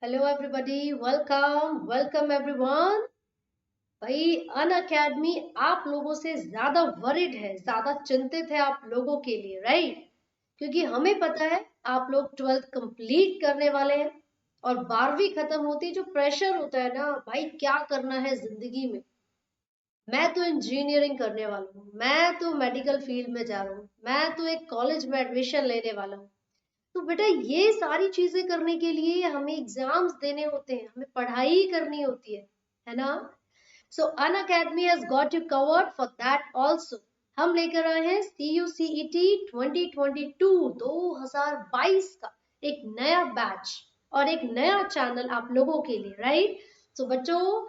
Hello everybody, welcome everyone. भाई Unacademy आप लोगों से ज्यादा वरिड है, ज्यादा चिंतित है आप लोगों के लिए, राइट? क्योंकि हमें पता है आप लोग 12th कंप्लीट करने वाले हैं और 12वीं खत्म होती, जो प्रेशर होता है ना भाई, क्या करना है जिंदगी में। मैं तो इंजीनियरिंग करने वाला हूँ, मैं तो मेडिकल फील्ड में जा रहा हूँ, मैं तो एक कॉलेज में एडमिशन लेने वाला हूँ। तो बेटा ये सारी चीजें करने के लिए हमें एग्जाम्स देने होते हैं, हमें पढ़ाई करनी होती है ना? So Unacademy has got you covered for that also. हम लेकर आए हैं CUCET 2022 का एक नया बैच और एक नया चैनल आप लोगों के लिए, राइट? सो बच्चों,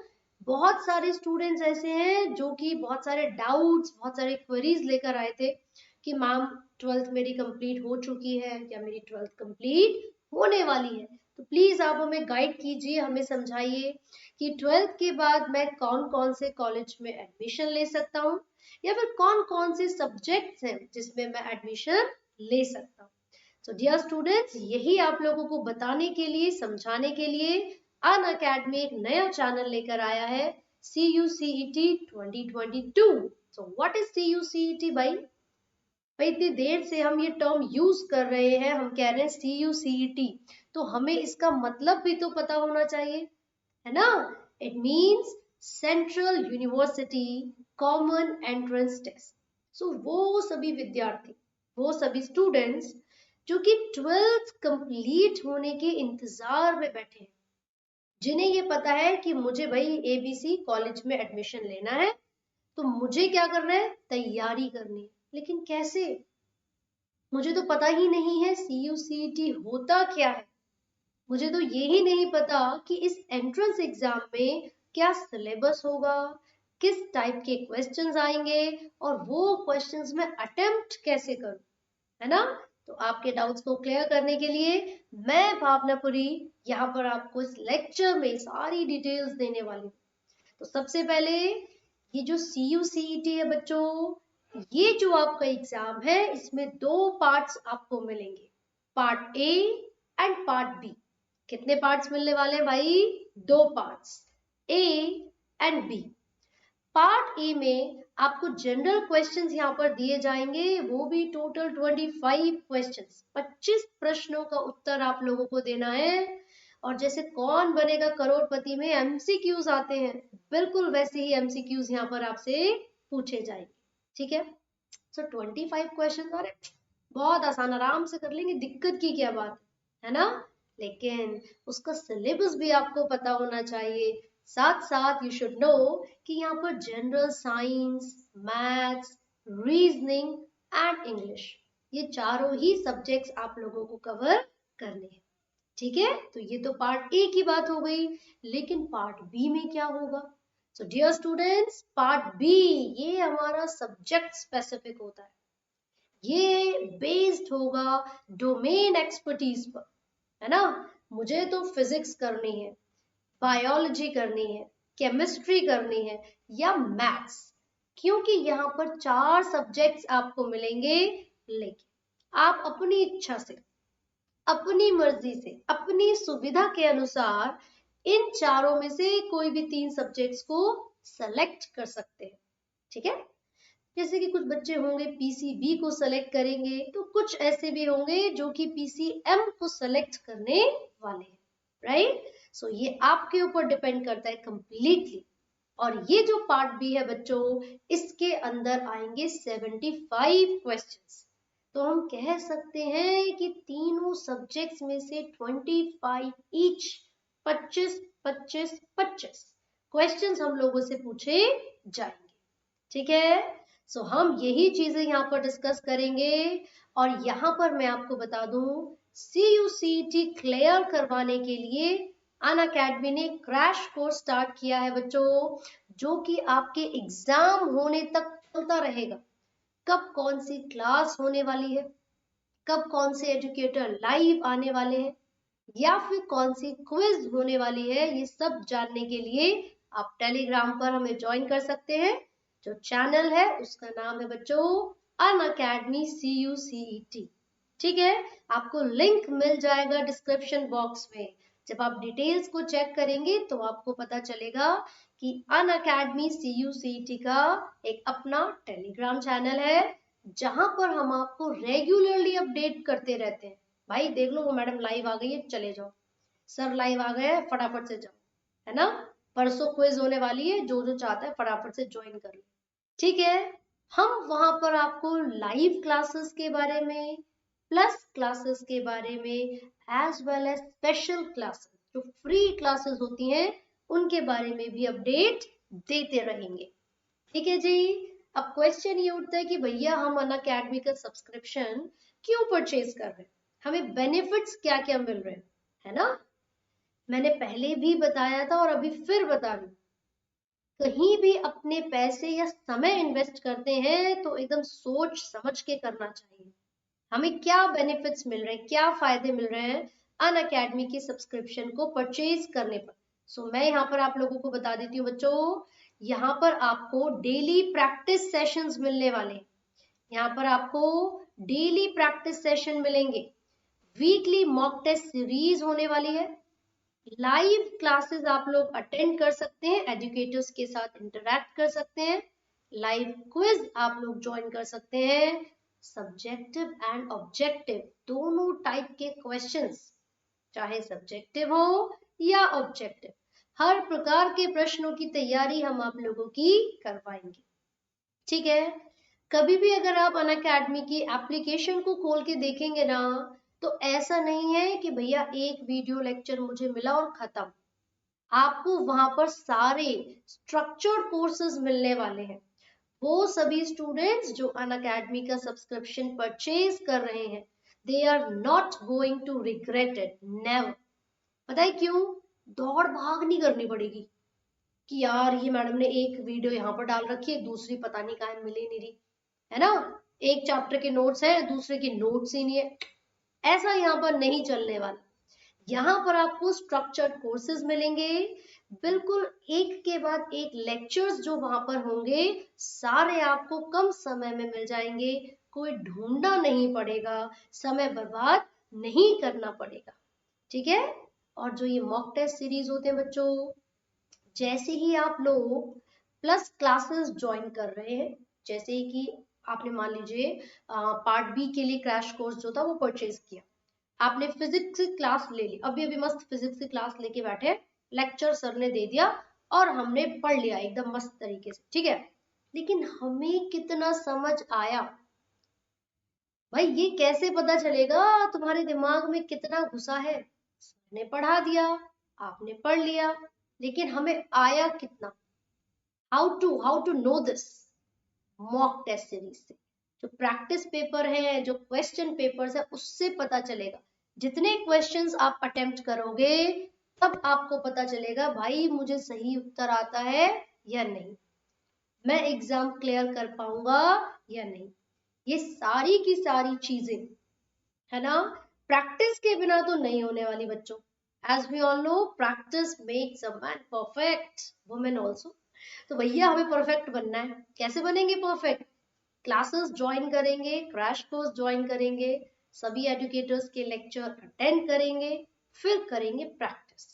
बहुत सारे स्टूडेंट्स ऐसे हैं जो कि बहुत सारे डाउट्स, बहुत सारे क्वेरीज लेकर आए थे कि मैम 12th मेरी कंप्लीट हो चुकी है या मेरी 12th कंप्लीट होने वाली है। तो प्लीज आप हमें गाइड कीजिए, हमें समझाइए कि 12th के बाद मैं कौन कौन से कॉलेज में एडमिशन ले सकता हूँ या फिर कौन कौन से सब्जेक्ट्स हैं जिसमें मैं एडमिशन ले सकता हूँ। तो डियर स्टूडेंट्स, यही आप लोगों को बताने के लिए, समझाने के लिए अन अकेडमी एक नया चैनल लेकर आया है, CUCET 2022। So what is CUCET भाई? भाई इतनी देर से हम ये टर्म यूज कर रहे हैं, हम कह रहे हैं CUCET, तो हमें इसका मतलब भी तो पता होना चाहिए, है ना? It means central university common entrance test. So वो सभी विद्यार्थी, वो सभी स्टूडेंट्स जो कि 12th कंप्लीट होने के इंतजार में बैठे हैं, जिन्हें ये पता है कि मुझे भाई ABC कॉलेज में एडमिशन लेना है, तो मुझे क्या करना है? तैयारी करनी है। लेकिन कैसे? मुझे तो पता ही नहीं है CUCET होता क्या है। मुझे तो ये ही नहीं पता कि इस एंट्रेंस एग्जाम में क्या सिलेबस होगा, किस टाइप के क्वेश्चंस आएंगे और वो क्वेश्चंस में अटेम्प्ट कैसे करूं, है ना? तो आपके डाउट्स को क्लियर करने के लिए मैं भावनापुरी यहाँ पर आपको इस लेक्चर में सारी डिटेल्स देने वाली हूँ। तो सबसे पहले ये जो CUCET है बच्चों, ये जो आपका एग्जाम है, इसमें दो पार्ट्स आपको मिलेंगे, part A and part B। कितने पार्ट्स मिलने वाले हैं भाई? दो parts, A and B। Part A में आपको जनरल क्वेश्चंस यहाँ पर दिए जाएंगे, वो भी टोटल 25 क्वेश्चंस, 25 प्रश्नों का उत्तर आप लोगों को देना है। और जैसे कौन बनेगा करोड़पति में MCQs आते हैं, बिल्कुल वैसे ही MCQs यहाँ पर आपसे पूछे जाएंगे, ठीक है? सो 25 क्वेश्चन, अरे बहुत आसान, आराम से कर लेंगे, दिक्कत की क्या बात है ना? लेकिन उसका सिलेबस भी आपको पता होना चाहिए। साथ साथ यू शुड नो कि यहाँ पर general science, maths, reasoning and English, ये चारों ही सब्जेक्ट्स आप लोगों को कवर करने हैं, ठीक है? तो ये तो पार्ट ए की बात हो गई, लेकिन पार्ट बी में क्या होगा? So dear students, part B ये हमारा सब्जेक्ट स्पेसिफिक होता है, ये बेस्ड होगा डोमेन एक्सपर्टीज पर, है ना? मुझे तो फिजिक्स करनी है, बायोलॉजी करनी है, केमिस्ट्री करनी है या मैथ्स, क्योंकि यहाँ पर चार सब्जेक्ट्स आपको मिलेंगे। लेकिन आप अपनी इच्छा से, अपनी मर्जी से, अपनी सुविधा के अनुसार इन चारों में से कोई भी तीन सब्जेक्ट्स को सेलेक्ट कर सकते हैं, ठीक है? जैसे कि कुछ बच्चे होंगे PCB को सेलेक्ट करेंगे, तो कुछ ऐसे भी होंगे जो कि PCM को सेलेक्ट करने वाले हैं, राइट? सो ये आपके ऊपर डिपेंड करता है कंप्लीटली। और ये जो पार्ट बी है बच्चों, इसके अंदर आएंगे 75 क्वेश्चंस। तो हम कह सकते हैं कि तीनों सब्जेक्ट्स में से 25 ईच, 25 25 25 क्वेश्चंस हम लोगों से पूछे जाएंगे, ठीक है? सो हम यही चीजें यहाँ पर डिस्कस करेंगे। और यहाँ पर मैं आपको बता दूं, CUCET क्लियर करवाने के लिए अन अकेडमी ने क्रैश कोर्स स्टार्ट किया है बच्चों, जो कि आपके एग्जाम होने तक चलता रहेगा। कब कौन सी क्लास होने वाली है, कब कौन से एजुकेटर लाइव आने वाले हैं, या फिर कौन सी क्विज होने वाली है, ये सब जानने के लिए आप टेलीग्राम पर हमें ज्वाइन कर सकते हैं। जो चैनल है उसका नाम है बच्चों अन अकेडमी CUCET, ठीक है? आपको लिंक मिल जाएगा डिस्क्रिप्शन बॉक्स में। जब आप डिटेल्स को चेक करेंगे तो आपको पता चलेगा कि अनअकैडमी CUCET का एक अपना टेलीग्राम चैनल है, जहां पर हम आपको रेगुलरली अपडेट करते रहते हैं। भाई देख लो वो मैडम लाइव आ गई है, चले जाओ, सर लाइव आ गए हैं, फटाफट से जाओ, है ना। परसों क्विज होने वाली है, जो जो चाहता है फटाफट से ज्वाइन कर लो, ठीक है। हम वहां पर आपको लाइव क्लासेस के बारे में, प्लस क्लासेस के बारे में, as well as special classes जो फ्री क्लासेस होती हैं उनके बारे में भी अपडेट देते रहेंगे, ठीक है जी। अब क्वेश्चन ये उठता है कि भैया हम अनअकैडमी का सब्सक्रिप्शन क्यों परचेज कर रहे हैं, हमें बेनिफिट्स क्या क्या मिल रहे हैं, है ना। मैंने पहले भी बताया था और अभी फिर बता रही हूँ, कहीं भी अपने पैसे या समय इन्वेस्ट करते हैं तो एकदम सोच समझ के करना चाहिए। हमें क्या बेनिफिट्स मिल रहे हैं, क्या फायदे मिल रहे हैं अनअकैडमी की सब्सक्रिप्शन को परचेज करने पर। मैं यहाँ पर आप लोगों को बता देती हूँ बच्चों, यहाँ पर आपको डेली प्रैक्टिस सेशंस मिलने वाले हैं। यहाँ पर आपको डेली प्रैक्टिस सेशन मिलेंगे, वीकली मॉक टेस्ट सीरीज होने वाली है, लाइव क्लासेस आप लोग अटेंड कर सकते हैं, एजुकेटर्स के साथ इंटरैक्ट कर सकते हैं, लाइव क्विज आप लोग ज्वाइन कर सकते हैं, सब्जेक्टिव एंड ऑब्जेक्टिव दोनों टाइप के क्वेश्चंस, चाहे सब्जेक्टिव हो या ऑब्जेक्टिव, हर प्रकार के प्रश्नों की तैयारी हम आप लोगों की करवाएंगे, ठीक है। कभी भी अगर आप अनअकैडमी की एप्लीकेशन को खोल के देखेंगे ना, तो ऐसा नहीं है कि भैया एक वीडियो लेक्चर मुझे मिला और खत्म। आपको वहां पर सारे स्ट्रक्चर्ड कोर्सेज मिलने वाले हैं। वो सभी स्टूडेंट्स जो अनअकैडमी का सब्सक्रिप्शन परचेज कर रहे हैं, they are not going to regret it, never. पता है क्यों? दौड़ भाग नहीं करनी पड़ेगी कि यार ये मैडम ने एक वीडियो यहाँ पर डाल रखी है, दूसरी पता नहीं कहाँ मिल ही नहीं रही, है ना। एक चैप्टर के नोट्स है, दूसरे के नोट्स ही नहीं है, ऐसा यहाँ पर नहीं चलने वाला। यहाँ पर आपको स्ट्रक्चर्ड कोर्सेज मिलेंगे, बिल्कुल एक के बाद एक लेक्चर्स जो वहां पर होंगे सारे आपको कम समय में मिल जाएंगे, कोई ढूंढना नहीं पड़ेगा, समय बर्बाद नहीं करना पड़ेगा, ठीक है। और जो ये मॉक टेस्ट सीरीज होते हैं बच्चों, जैसे ही आप लोग प्लस क्लासेस ज्वाइन कर रहे हैं, जैसे ही कि आपने मान लीजिए पार्ट बी के लिए क्रैश कोर्स जो था वो परचेज किया, आपने फिजिक्स की क्लास ले ली, अभी अभी मस्त फिजिक्स की क्लास लेके बैठे, लेक्चर सर ने दे दिया और हमने पढ़ लिया एकदम मस्त तरीके से, ठीक है। लेकिन हमें कितना समझ आया, भाई ये कैसे पता चलेगा तुम्हारे दिमाग में कितना घुसा है? सर ने पढ़ा दिया, आपने पढ़ लिया, लेकिन हमें आया कितना? How to know this? Mock test series से, जो प्रैक्टिस पेपर है, जो क्वेश्चन पेपर्स है, उससे पता चलेगा। जितने क्वेश्चंस आप अटेम्प्ट करोगे तब आपको पता चलेगा भाई मुझे सही उत्तर आता है या नहीं, मैं एग्जाम क्लियर कर पाऊंगा या नहीं। ये सारी की सारी चीजें, है ना, प्रैक्टिस के बिना तो नहीं होने वाली बच्चों। As we all know, practice makes a man perfect, women also. तो भैया हमें परफेक्ट बनना है, कैसे बनेंगे परफेक्ट? क्लासेस ज्वाइन करेंगे, क्रैश कोर्स ज्वाइन करेंगे, सभी एजुकेटर्स के लेक्चर अटेंड करेंगे, फिर करेंगे प्रैक्टिस,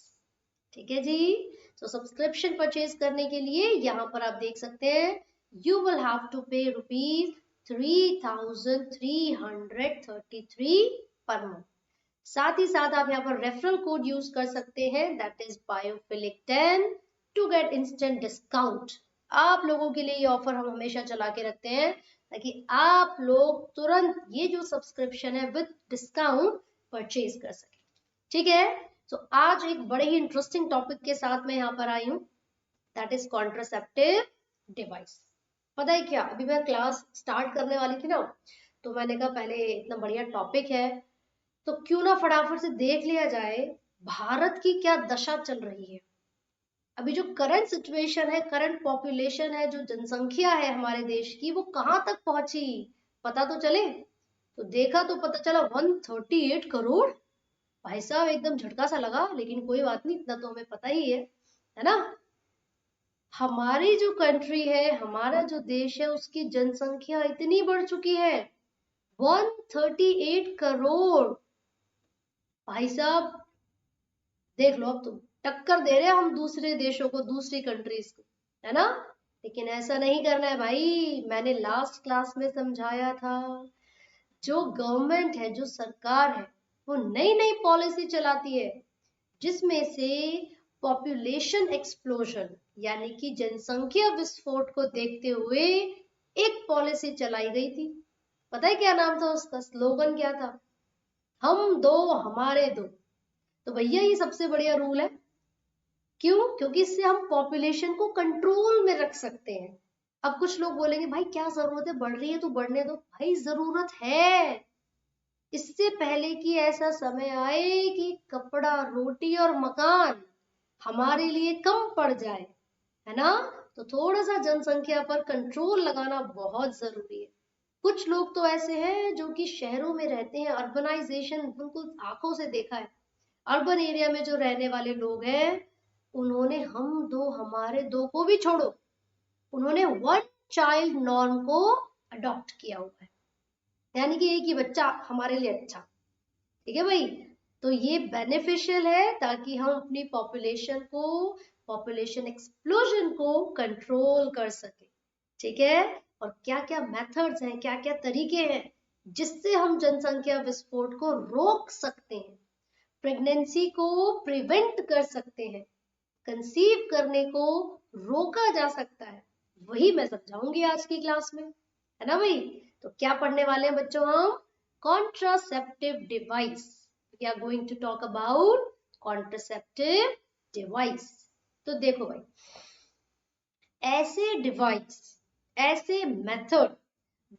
ठीक है जी। तो सब्सक्रिप्शन परचेज करने के लिए यहाँ पर आप देख सकते हैं, यू विल हैव टू पे ₹3,333 पर मंथ। साथ ही साथ आप यहाँ पर रेफरल कोड यूज कर सकते हैं, दैट इज बायोफिलिक10 टू गेट इंस्टेंट डिस्काउंट। आप लोगों के लिए ये ऑफर हम हमेशा चला के रखते हैं ताकि आप लोग तुरंत ये जो सब्सक्रिप्शन है विद डिस्काउंट परचेज कर सके, ठीक है। तो आज एक बड़े ही इंटरेस्टिंग टॉपिक के साथ मैं यहाँ पर आई हूँ, दैट इज कॉन्ट्रासेप्टिव डिवाइस। पता है क्या, अभी मैं क्लास स्टार्ट करने वाली थी ना, तो मैंने कहा पहले इतना बढ़िया टॉपिक है तो क्यों ना फटाफट से देख लिया जाए भारत की क्या दशा चल रही है। अभी जो करंट सिचुएशन है, करंट पॉपुलेशन है, जो जनसंख्या है हमारे देश की, वो कहाँ तक पहुंची पता तो चले। तो देखा तो पता चला 138 करोड़। भाई साहब एकदम झटका सा लगा, लेकिन कोई बात नहीं, इतना तो हमें पता ही है ना। हमारी जो कंट्री है, हमारा जो देश है, उसकी जनसंख्या इतनी बढ़ चुकी है, 138 करोड़। भाई साहब देख लो, अब तुम टक्कर दे रहे हैं हम दूसरे देशों को, दूसरी कंट्रीज को, है ना। लेकिन ऐसा नहीं करना है भाई, मैंने लास्ट क्लास में समझाया था, जो गवर्नमेंट है, जो सरकार है, वो नई नई पॉलिसी चलाती है, जिसमें से पॉपुलेशन एक्सप्लोजन यानी कि जनसंख्या विस्फोट को देखते हुए एक पॉलिसी चलाई गई थी। पता है क्या नाम था उसका? स्लोगन क्या था? हम दो हमारे दो। तो भैया ये सबसे बढ़िया रूल है। क्यों? क्योंकि इससे हम पॉपुलेशन को कंट्रोल में रख सकते हैं। अब कुछ लोग बोलेंगे भाई क्या जरूरत है, बढ़ रही है तो बढ़ने दो। भाई जरूरत है, इससे पहले कि ऐसा समय आए कि कपड़ा, रोटी और मकान हमारे लिए कम पड़ जाए, है ना। तो थोड़ा सा जनसंख्या पर कंट्रोल लगाना बहुत जरूरी है। कुछ लोग तो ऐसे हैं जो कि शहरों में रहते हैं, अर्बनाइजेशन बिल्कुल आंखों से देखा है। अर्बन एरिया में जो रहने वाले लोग हैं, उन्होंने हम दो हमारे दो को भी छोड़ो, उन्होंने वन चाइल्ड नॉर्म को अडॉप्ट किया हुआ है, यानी कि एक ही बच्चा हमारे लिए अच्छा। ठीक है भाई। तो ये बेनिफिशियल है ताकि हम अपनी पॉपुलेशन एक्सप्लोजन को कंट्रोल कर सके। ठीक है। और क्या क्या मेथड्स हैं, क्या क्या तरीके हैं जिससे हम जनसंख्या विस्फोट को रोक सकते हैं, प्रेगनेंसी को प्रिवेंट कर सकते हैं, कंसीव करने को रोका जा सकता है, वही मैं समझाऊंगी आज की क्लास में, है ना भाई। तो क्या पढ़ने वाले हैं बच्चों हम? Contraceptive device. We are going to talk about contraceptive device. तो देखो भाई, ऐसे डिवाइस, ऐसे मेथड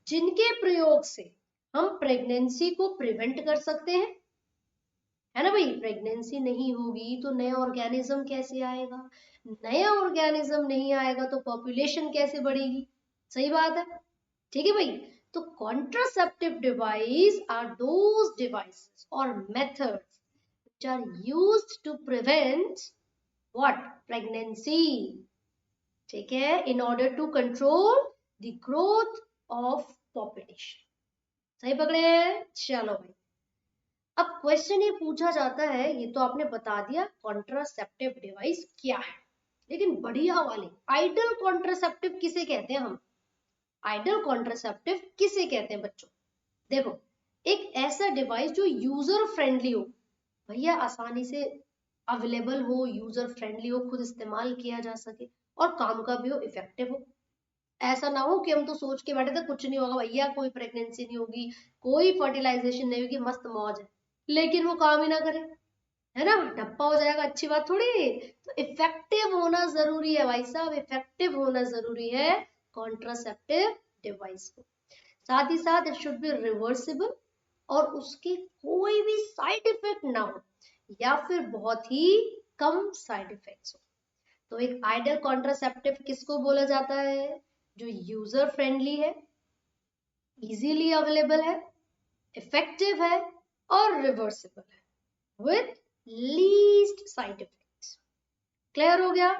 जिनके प्रयोग से हम प्रेगनेंसी को प्रिवेंट कर सकते हैं, है ना भाई। प्रेगनेंसी नहीं होगी तो नया ऑर्गेनिज्म कैसे आएगा, नया ऑर्गेनिज्म नहीं आएगा तो पॉपुलेशन कैसे बढ़ेगी? सही बात है। ठीक है भाई। तो contraceptive device are those devices और methods which are used to prevent what? Pregnancy. ठीक है, in order to control the growth of population. सही पकड़े हैं? चलो भाई, अब क्वेश्चन ये पूछा जाता है, ये तो आपने बता दिया कॉन्ट्रासेप्टिव डिवाइस क्या है, लेकिन बढ़िया वाली आइडल कॉन्ट्रासेप्टिव किसे कहते हैं हम? आइडल कॉन्ट्रासेप्टिव किसे कहते हैं बच्चों? देखो, एक ऐसा डिवाइस जो यूजर फ्रेंडली हो, भैया आसानी से अवेलेबल हो, यूजर फ्रेंडली हो, खुद इस्तेमाल किया जा सके और काम का भी हो, इफेक्टिव हो। ऐसा ना हो कि हम तो सोच के बैठे थे कुछ नहीं होगा भैया, कोई प्रेगनेंसी नहीं होगी, कोई फर्टिलाइजेशन नहीं होगी, मस्त मौज है, लेकिन वो काम ही ना करे, है ना, डप्पा हो जाएगा, अच्छी बात थोड़ी है। तो इफेक्टिव होना जरूरी है भाई साहब, इफेक्टिव होना जरूरी है कॉन्ट्रासेप्टिव डिवाइस को। साथ ही साथ इट शुड बी रिवर्सिबल और उसके कोई भी साइड इफेक्ट ना हो या फिर बहुत ही कम साइड इफेक्ट्स हो। तो एक आइडियल कॉन्ट्रासेप्टिव किसको बोला जाता है? जो यूजर फ्रेंडली है, इजीली अवेलेबल है, इफेक्टिव है और रिवर्सिबल है with least side effects. Clear हो गया?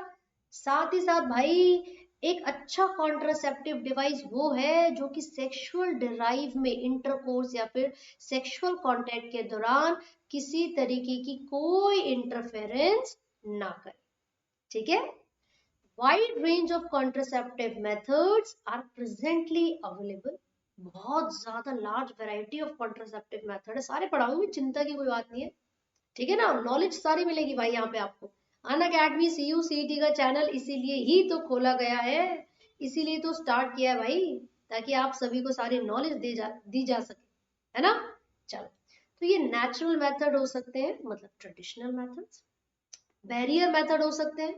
साथ ही साथ भाई, एक अच्छा कॉन्ट्रासेप्टिव डिवाइस वो है जो कि सेक्सुअल डिराइव में इंटरकोर्स या फिर सेक्सुअल कांटेक्ट के दौरान किसी तरीके की कोई इंटरफेरेंस ना करे। ठीक है। Wide range of contraceptive methods are presently available. बहुत ज्यादा large variety of contraceptive method है, सारे पढ़ाऊंगी, चिंता की कोई बात नहीं है। ठीक है ना, नॉलेज सारी मिलेगी भाई यहाँ पे आपको। अनअकैडमी CU CET का चैनल इसीलिए ही तो खोला गया है, इसीलिए तो स्टार्ट किया है भाई, ताकि आप सभी को सारी नॉलेज दी जा सके, है ना। चलो, तो ये नेचुरल मेथड हो सकते हैं, मतलब ट्रेडिशनल मेथड्स, बैरियर मेथड हो सकते हैं,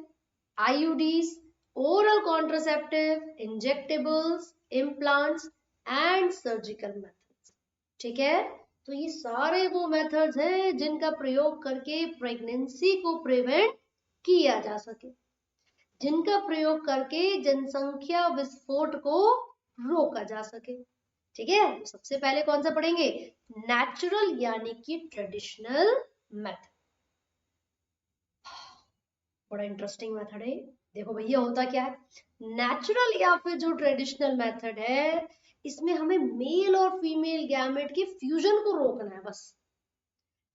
IUDs, oral contraceptive, injectables, implants and surgical methods. ठीक है। तो ये सारे वो मेथड्स हैं जिनका प्रयोग करके प्रेगनेंसी को प्रिवेंट किया जा सके, जिनका प्रयोग करके जनसंख्या विस्फोट को रोका जा सके। ठीक है। सबसे पहले कौन सा पढ़ेंगे? नेचुरल यानी कि ट्रेडिशनल मेथड। बड़ा इंटरेस्टिंग मेथड है। देखो भैया, होता क्या है, नेचुरल या फिर जो ट्रेडिशनल मेथड है, इसमें हमें मेल और फीमेल गैमेट के फ्यूजन को रोकना है बस।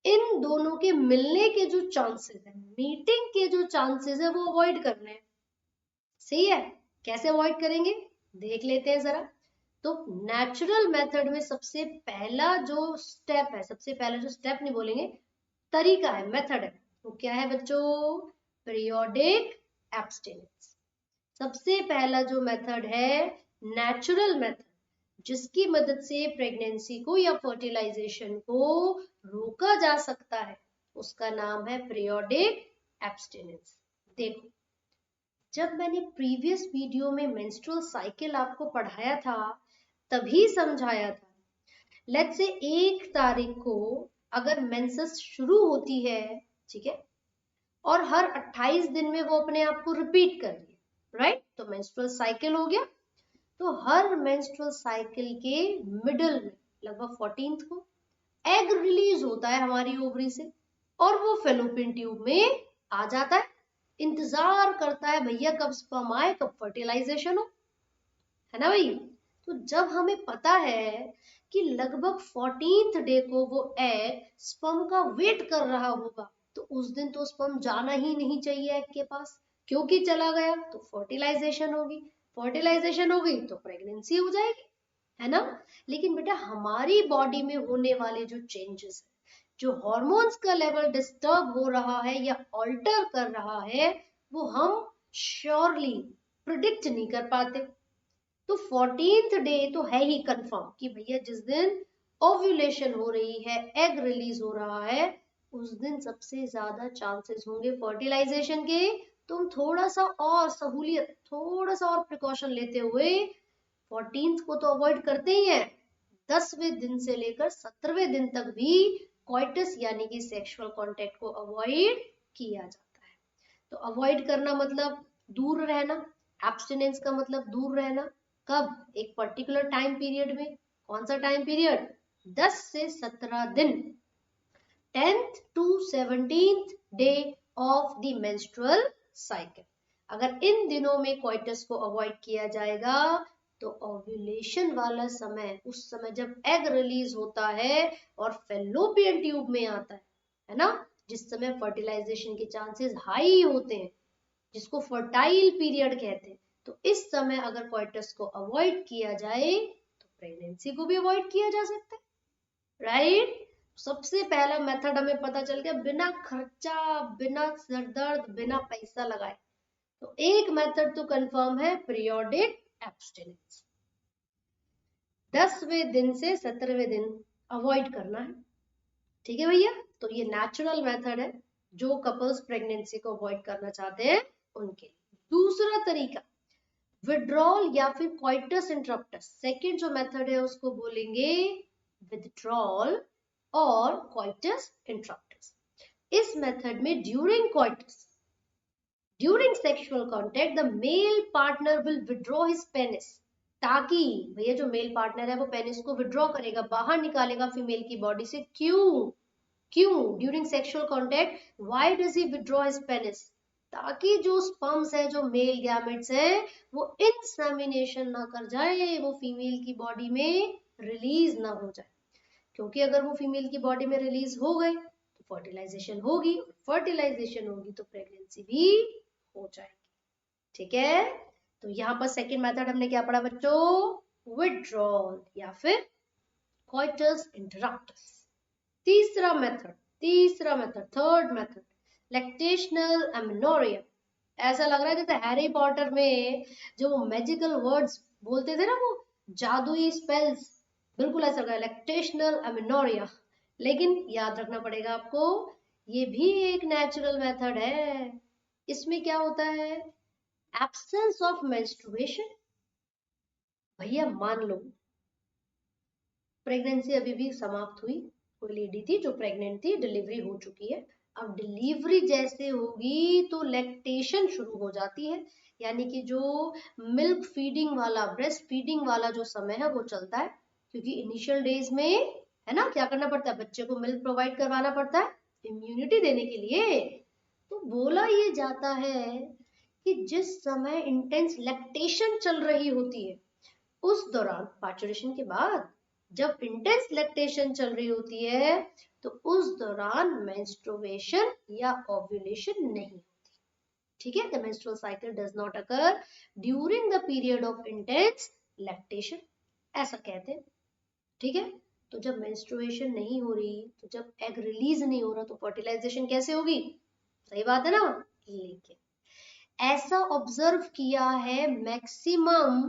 इन दोनों के मिलने के जो चांसेस है, मीटिंग के जो चांसेस है, वो अवॉइड करने हैं। सही है? कैसे अवॉइड करेंगे देख लेते हैं जरा। तो नेचुरल मेथड में सबसे पहला जो स्टेप है, सबसे पहला जो स्टेप नहीं बोलेंगे, तरीका है, मेथड है, वो क्या है बच्चों? Periodic abstinence. सबसे पहला जो मेथड है नेचुरल मेथड, जिसकी मदद से प्रेगनेंसी को या फर्टिलाइजेशन को रोका जा सकता है, उसका नाम है पीरियोडिक एब्स्टिनेंस। देखो, जब मैंने प्रीवियस वीडियो में मेंस्ट्रुअल साइकिल आपको पढ़ाया था, तभी समझाया था, लेट्स से 1 तारीख को अगर मेंसेस शुरू होती है, ठीक है, और हर 28 दिन में वो अपने आप को रिपीट कर रही है, राइट? तो मेंस्ट्रुअल साइकिल हो गया। तो हर मेंस्ट्रुअल साइकिल के मिडल में लगभग 14th को एग रिलीज होता है हमारी ओवरी से, और वो फेलोपियन ट्यूब में आ जाता है, इंतजार करता है भैया कब स्पर्म आए, कब फर्टिलाइजेशन हो, है ना भाई? तो जब हमें पता है कि लगभग 14th डे को वो एग स्पर्म का वेट कर रहा होगा, तो उस दिन तो स्पर्म जाना ही नहीं चाहिए एग के पास, क्योंकि चला गया तो फर्टिलाइजेशन होगी, फर्टिलाइजेशन होगी तो प्रेगनेंसी हो जाएगी, है ना? लेकिन बेटा हमारी बॉडी में होने वाले जो चेंजेस है, जो हॉर्मोन्स का लेवल डिस्टर्ब हो रहा है या ऑल्टर कर रहा है, वो हम श्योरली प्रिडिक्ट नहीं कर पाते। तो 14th डे तो है ही कंफर्म कि भैया जिस दिन ओव्यूलेशन हो रही है, एग रिलीज हो रहा है, उस दिन सबसे ज्यादा चांसेस होंगे फर्टिलाइजेशन के। तुम थोड़ा सा और सहूलियत, थोड़ा सा और प्रिकॉशन लेते हुए 14th को तो अवॉइड करते ही है, 10वें दिन से लेकर 17वें दिन तक भी कोइटस यानी कि सेक्सुअल कांटेक्ट को अवॉइड किया जाता है। तो अवॉइड करना मतलब दूर रहना, एब्स्टिनेंस का मतलब दूर रहना। कब? एक पर्टिकुलर टाइम पीरियड में। कौन सा टाइम पीरियड? 10 से 17 दिन, 10th to 17th day of the menstrual cycle. अगर इन दिनों में कोइटस को अवॉइड किया जाएगा, तो ओव्यूलेशन वाला समय, उस समय जब एग रिलीज होता है और फेलोपियन ट्यूब में आता है ना, जिस समय फर्टिलाइजेशन के चांसेस हाई होते हैं, जिसको फर्टाइल पीरियड कहते हैं, तो इस समय अगर कोइटस को अवॉइड किया जाए तो प्रेगनेंसी को भी अवॉइड किया जा सकता है, राइट? सबसे पहला मेथड हमें पता चल गया, बिना खर्चा, बिना सरदर्द, बिना पैसा लगाए। तो एक मेथड तो कंफर्म है, पीरियोडिक एब्स्टिनेंस, 10वें दिन से 17वें दिन अवॉइड करना है, ठीक है भैया? तो ये नेचुरल मेथड है जो कपल्स प्रेगनेंसी को अवॉइड करना चाहते हैं उनके लिए। दूसरा तरीका विड्रॉल या फिर कोइटस इंटरप्टस, सेकंड जो मेथड है उसको बोलेंगे विड्रॉल और कोइटस इंटरप्टस। इस मेथड में during coitus, during sexual contact, the male partner will withdraw his penis, ताकि भैया जो मेल पार्टनर है वो पेनिस को विड्रॉ करेगा, बाहर निकालेगा फीमेल की बॉडी से। क्यों? क्यों during sexual contact why does he withdraw his penis? ताकि जो स्पर्म्स है, जो मेल गैमेट्स है, वो इंसेमिनेशन ना कर जाए, वो फीमेल की बॉडी में रिलीज ना हो जाए, क्योंकि अगर वो फीमेल की बॉडी में रिलीज हो गए तो फर्टिलाइजेशन होगी, फर्टिलाइजेशन होगी तो प्रेगनेंसी भी हो जाएगी, ठीक है? तो यहाँ पर सेकेंड मेथड हमने क्या पढ़ा बच्चों? विड्रॉल या फिर कोइटस इंटरप्टस। तीसरा method, third method, lactational amenorrhea. ऐसा लग रहा है जैसे हैरी पॉटर में जो वो मैजिकल वर्ड्स बोलते थे ना, वो जादुई स्पेल्स, बिल्कुल ऐसा लग रहा है, लैक्टेशनल एमेनोरिया। लेकिन याद रखना पड़ेगा आपको, ये भी एक नेचुरल मेथड है। इसमें क्या होता है? Absence of menstruation. भैया मान लो प्रेगनेंसी अभी भी समाप्त हुई, कोई लेडी थी जो प्रेग्नेंट थी, डिलीवरी हो चुकी है, अब डिलीवरी जैसे होगी तो लैक्टेशन शुरू हो जाती है, यानी कि जो मिल्क फीडिंग वाला, ब्रेस्ट फीडिंग वाला जो समय है वो चलता है, क्योंकि इनिशियल डेज में है ना क्या करना पड़ता है, बच्चे को मिल्क प्रोवाइड करवाना पड़ता है इम्यूनिटी देने के लिए। तो बोला ये जाता है कि जिस समय इंटेंस लैक्टेशन चल रही होती है, उस दौरान पार्चुरेशन के बाद जब इंटेंस लैक्टेशन चल रही होती है, तो उस दौरान मेंस्ट्रुएशन या ओव्यूलेशन नहीं होती। ठीक है, the menstrual cycle does not occur during the period of intense lactation, ऐसा कहते हैं। ठीक है, तो जब मेंस्ट्रुएशन नहीं हो रही, तो जब एग रिलीज नहीं हो रहा, तो फर्टिलाइजेशन कैसे होगी? सही बात है ना। लेकिन ऐसा ऑब्जर्व किया है मैक्सिमम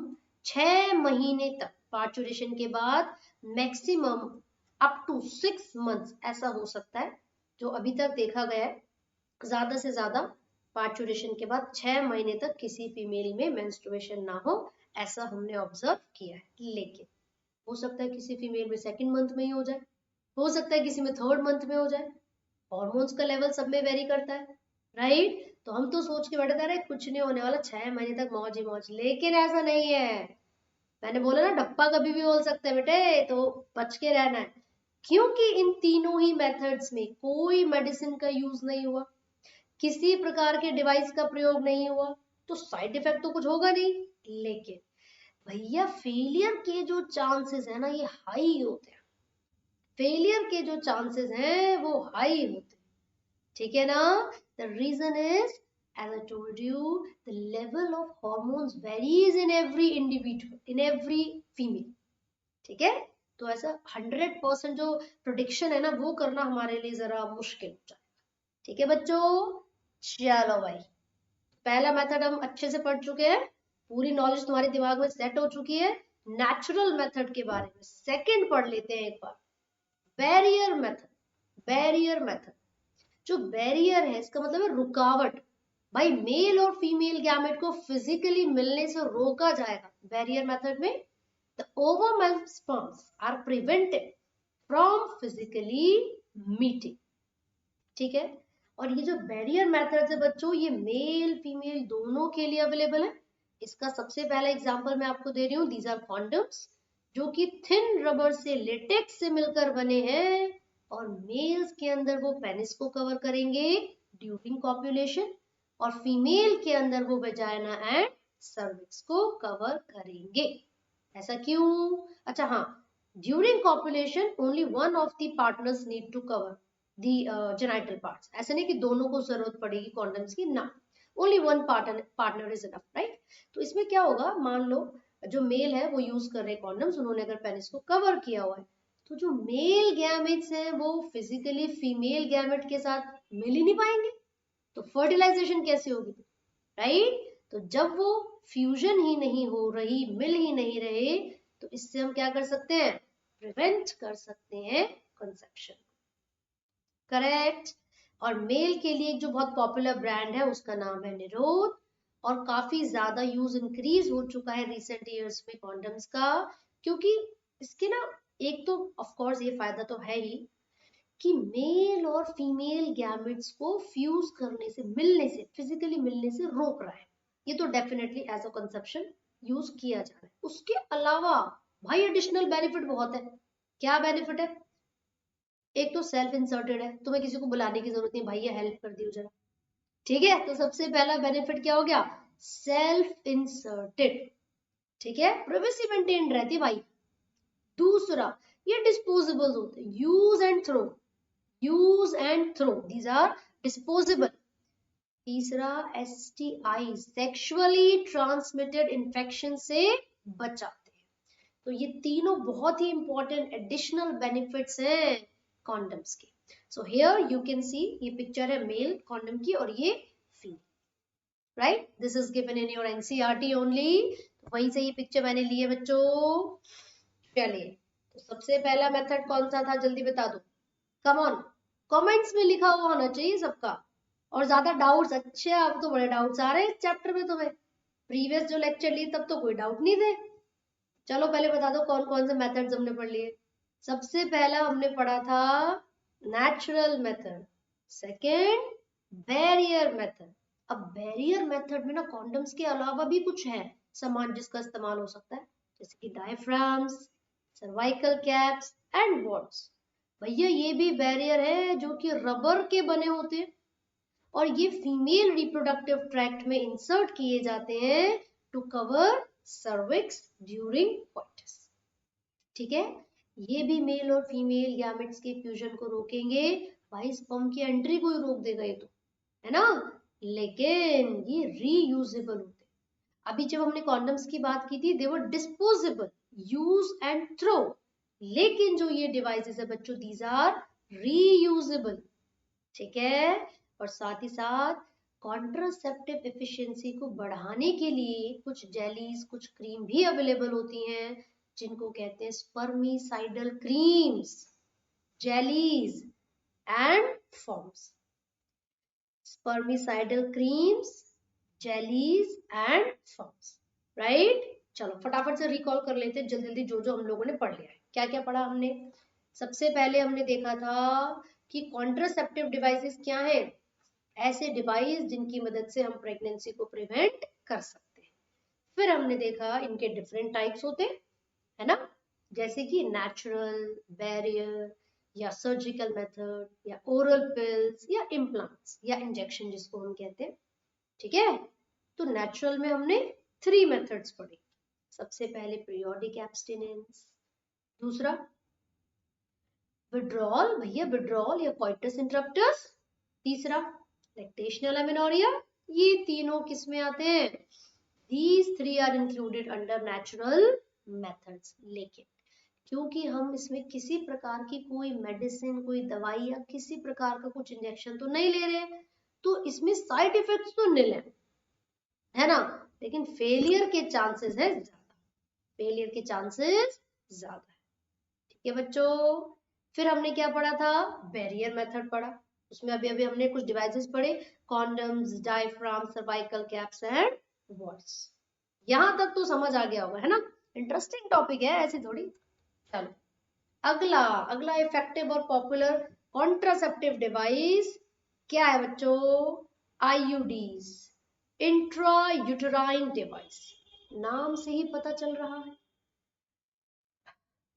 6 महीने तक, पार्चुरेशन के बाद मैक्सिमम अप टू 6 मंथ्स ऐसा हो सकता है, जो अभी तक देखा गया है। ज्यादा से ज्यादा पार्चुरेशन के बाद 6 महीने तक किसी फीमेल में मेंस्ट्रुएशन ना हो, ऐसा हमने ऑब्जर्व किया है। लेकिन हो सकता है किसी फीमेल में सेकंड मंथ में ही हो जाए, हो सकता है किसी में थर्ड मंथ में हो जाए। हॉर्मोन्स का लेवल सब में वेरी करता है, राइट। तो हम तो सोच के बैठे रहे कुछ नहीं होने वाला, 6 महीने तक मौज ही मौज, लेकिन ऐसा नहीं है। मैंने बोला ना, डप्पा कभी भी बोल सकते हैं बेटे, तो बच के रहना है। क्योंकि इन तीनों ही मेथड्स में कोई मेडिसिन का यूज नहीं हुआ, किसी प्रकार के डिवाइस का प्रयोग नहीं हुआ, तो साइड इफेक्ट तो कुछ होगा नहीं। लेकिन भैया फेलियर के जो चांसेस है ना, ये हाई होते हैं। फेलियर के जो चांसेस हैं वो हाई होते हैं। ठीक है ना। The reason is, as I told you, the level of hormones varies in every individual, in every female. ठीक है, तो ऐसा 100% जो प्रोडिक्शन है ना, वो करना हमारे लिए जरा मुश्किल हो जाएगा। ठीक है बच्चों, चलो भाई, पहला मेथड हम अच्छे से पढ़ चुके हैं, पूरी नॉलेज तुम्हारे दिमाग में सेट हो चुकी है। नेचुरल मेथड के बारे में सेकंड पढ़ लेते हैं एक बार, बैरियर मेथड। बैरियर मेथड, जो बैरियर है इसका मतलब है रुकावट। भाई मेल और फीमेल गैमेट को फिजिकली मिलने से रोका जाएगा बैरियर मेथड में। The ovum and sperms are prevented from physically meeting. ठीक है, और ये जो बैरियर मेथड है बच्चों, ये मेल फीमेल दोनों के लिए अवेलेबल है। इसका सबसे पहला एग्जांपल मैं आपको दे रही हूँ, दीज आर कॉन्डम्स, जो कि थिन रबर से, लेटेक्स से मिलकर बने हैं, और मेल्स के अंदर वो पेनिस को कवर करेंगे ड्यूरिंग कॉपुलेशन, और फीमेल के अंदर वो वेजाइना एंड सर्विक्स को कवर करेंगे। ऐसा क्यों? अच्छा हाँ, during copulation only one of the partners need to cover the genital parts. ऐसे नहीं कि दोनों को जरूरत पड़ेगी कॉन्डम्स की, ना, only one partner is enough, right. तो इसमें क्या होगा, मान लो जो मेल है वो यूज कर रहे कॉन्डम्स, उन्होंने अगर पेनिस को कवर किया हुआ है, तो जो मेल गैमेट्स हैं वो फिजिकली फीमेल गैमेट के साथ मिल ही नहीं पाएंगे, तो फर्टिलाइजेशन कैसे होगी, राइट। तो जब वो फ्यूजन ही नहीं हो रही, मिल ही नहीं रहे, तो इससे हम क्या कर सकते हैं, प्रिवेंट कर सकते हैं कंसेप्शन। करेक्ट। और मेल के लिए जो बहुत पॉपुलर ब्रांड है उसका नाम है निरोध, और काफी ज्यादा यूज इंक्रीज हो चुका है रिसेंट ईयर्स में कॉन्डम्स का, क्योंकि इसके ना, एक तो ऑफ कोर्स ये फायदा तो है ही कि मेल और फीमेल गैमेट्स को फ्यूज करने से, मिलने से, फिजिकली मिलने से रोक रहा है। ये तो definitely as a conception use किया जा रहा है। उसके अलावा भाई एडिशनल बेनिफिट बहुत है। क्या बेनिफिट है? एक तो सेल्फ इंसर्टेड है, तुम्हें किसी को बुलाने की जरूरत नहीं, भैया हेल्प कर दियो जरा। ठीक है, तो सबसे पहला बेनिफिट क्या हो गया, सेल्फ इंसर्टेड। ठीक है, प्राइवेसी मेंटेन रहती है भाई। दूसरा, ये डिस्पोजेबल होते हैं, use and throw, use and throw, these are disposable. तीसरा, STI, सेक्सुअली ट्रांसमिटेड इन्फेक्शन से बचाते हैं। तो ये तीनों बहुत ही इंपॉर्टेंट एडिशनल बेनिफिट्स हैं कॉन्डम्स के। So here you can see, ये पिक्चर है मेल कॉन्डम की और ये female, right. This is given in your NCERT only, तो वहीं से ये पिक्चर मैंने ली है बच्चों। चलिए, तो सबसे पहला मेथड कौन सा था, जल्दी बता दो, कम ऑन, कमेंट्स में लिखा हुआ होना चाहिए सबका। और ज्यादा डाउट्स, अच्छे अब तो बड़े डाउट्स आ रहे हैं इस चैप्टर में तुम्हें, प्रीवियस जो लेक्चर लिए तब तो कोई डाउट नहीं थे। चलो पहले बता दो कौन कौन से मेथड्स हमने पढ़ लिए। सबसे पहला हमने पढ़ा था natural method, second barrier method. अब बैरियर मेथड में ना कॉन्डम्स के अलावा भी कुछ है सामान जिसका इस्तेमाल हो सकता है, जैसे कि diaphragms, cervical caps and what's. भैया ये भी बैरियर है जो कि रबर के बने होते हैं, और ये फीमेल रिप्रोडक्टिव ट्रैक्ट में इंसर्ट किए जाते हैं to cover cervix during coitus. ठीक है, ये भी मेल और फीमेल गैमेट्स के फ्यूजन को रोकेंगे। भाई स्पर्म की एंट्री को ही रोक देगा ये तो, है ना। लेकिन ये रीयूजेबल होते हैं। अभी जब हमने कॉन्डम्स की बात की थी, दे वर डिस्पोजेबल, यूज एंड थ्रो। लेकिन जो ये डिवाइसेस है बच्चों, दीज आर रीयूजेबल, ठीक है। और साथ ही साथ कॉन्ट्रासेप्टिव एफिशिएंसी को बढ़ाने के लिए कुछ जेलीज, कुछ क्रीम भी अवेलेबल होती हैं, जिनको कहते हैं spermicidal creams, jellies and forms. Spermicidal creams, jellies and forms, right. चलो फटाफट से रिकॉल कर लेते हैं जल्दी जल्दी जो जो हम लोगों ने पढ़ लिया है। क्या क्या पढ़ा हमने? सबसे पहले हमने देखा था कि कॉन्ट्रासेप्टिव डिवाइसेस क्या है, ऐसे डिवाइस जिनकी मदद से हम प्रेगनेंसी को प्रिवेंट कर सकते हैं। फिर हमने देखा इनके डिफरेंट टाइप्स होते हैं, है ना, जैसे कि नेचुरल, बैरियर या सर्जिकल मेथड या ओरल पिल्स या इम्प्लांट्स या इंजेक्शन जिसको हम कहते हैं, ठीक है। तो नेचुरल में हमने 3 मेथड्स पढ़े। सबसे पहले पीरियोडिक एब्स्टिनेंस, दूसरा विड्रॉल, भैया विड्रॉल या कोइटस इंटरप्टस, तीसरा लैक्टेशनल एमेनोरिया। ये तीनों किस में आते हैं? These three are included under natural methods। लेकिन क्योंकि हम इसमें किसी प्रकार की कोई मेडिसिन, कोई दवाई या किसी प्रकार का कुछ इंजेक्शन तो नहीं ले रहे, तो इसमें साइड इफेक्ट्स तो निल है ना, लेकिन फेलियर के चांसेस है ज्यादा, फेलियर के चांसेस ज्यादा है, ठीक है बच्चों। फिर हमने क्या पढ़ा था? बैरियर मेथड पढ़ा। उसमें अभी अभी हमने कुछ डिवाइसेस पढ़े, condoms, diaphragm, cervical caps and walls. यहां तक तो समझ आ गया होगा, है ना। इंटरेस्टिंग टॉपिक है, ऐसे थोड़ी। चलो अगला, अगला इफेक्टिव और पॉपुलर कॉन्ट्रासेप्टिव डिवाइस क्या है बच्चों? IUDs, intra uterine device. नाम से ही पता चल रहा है,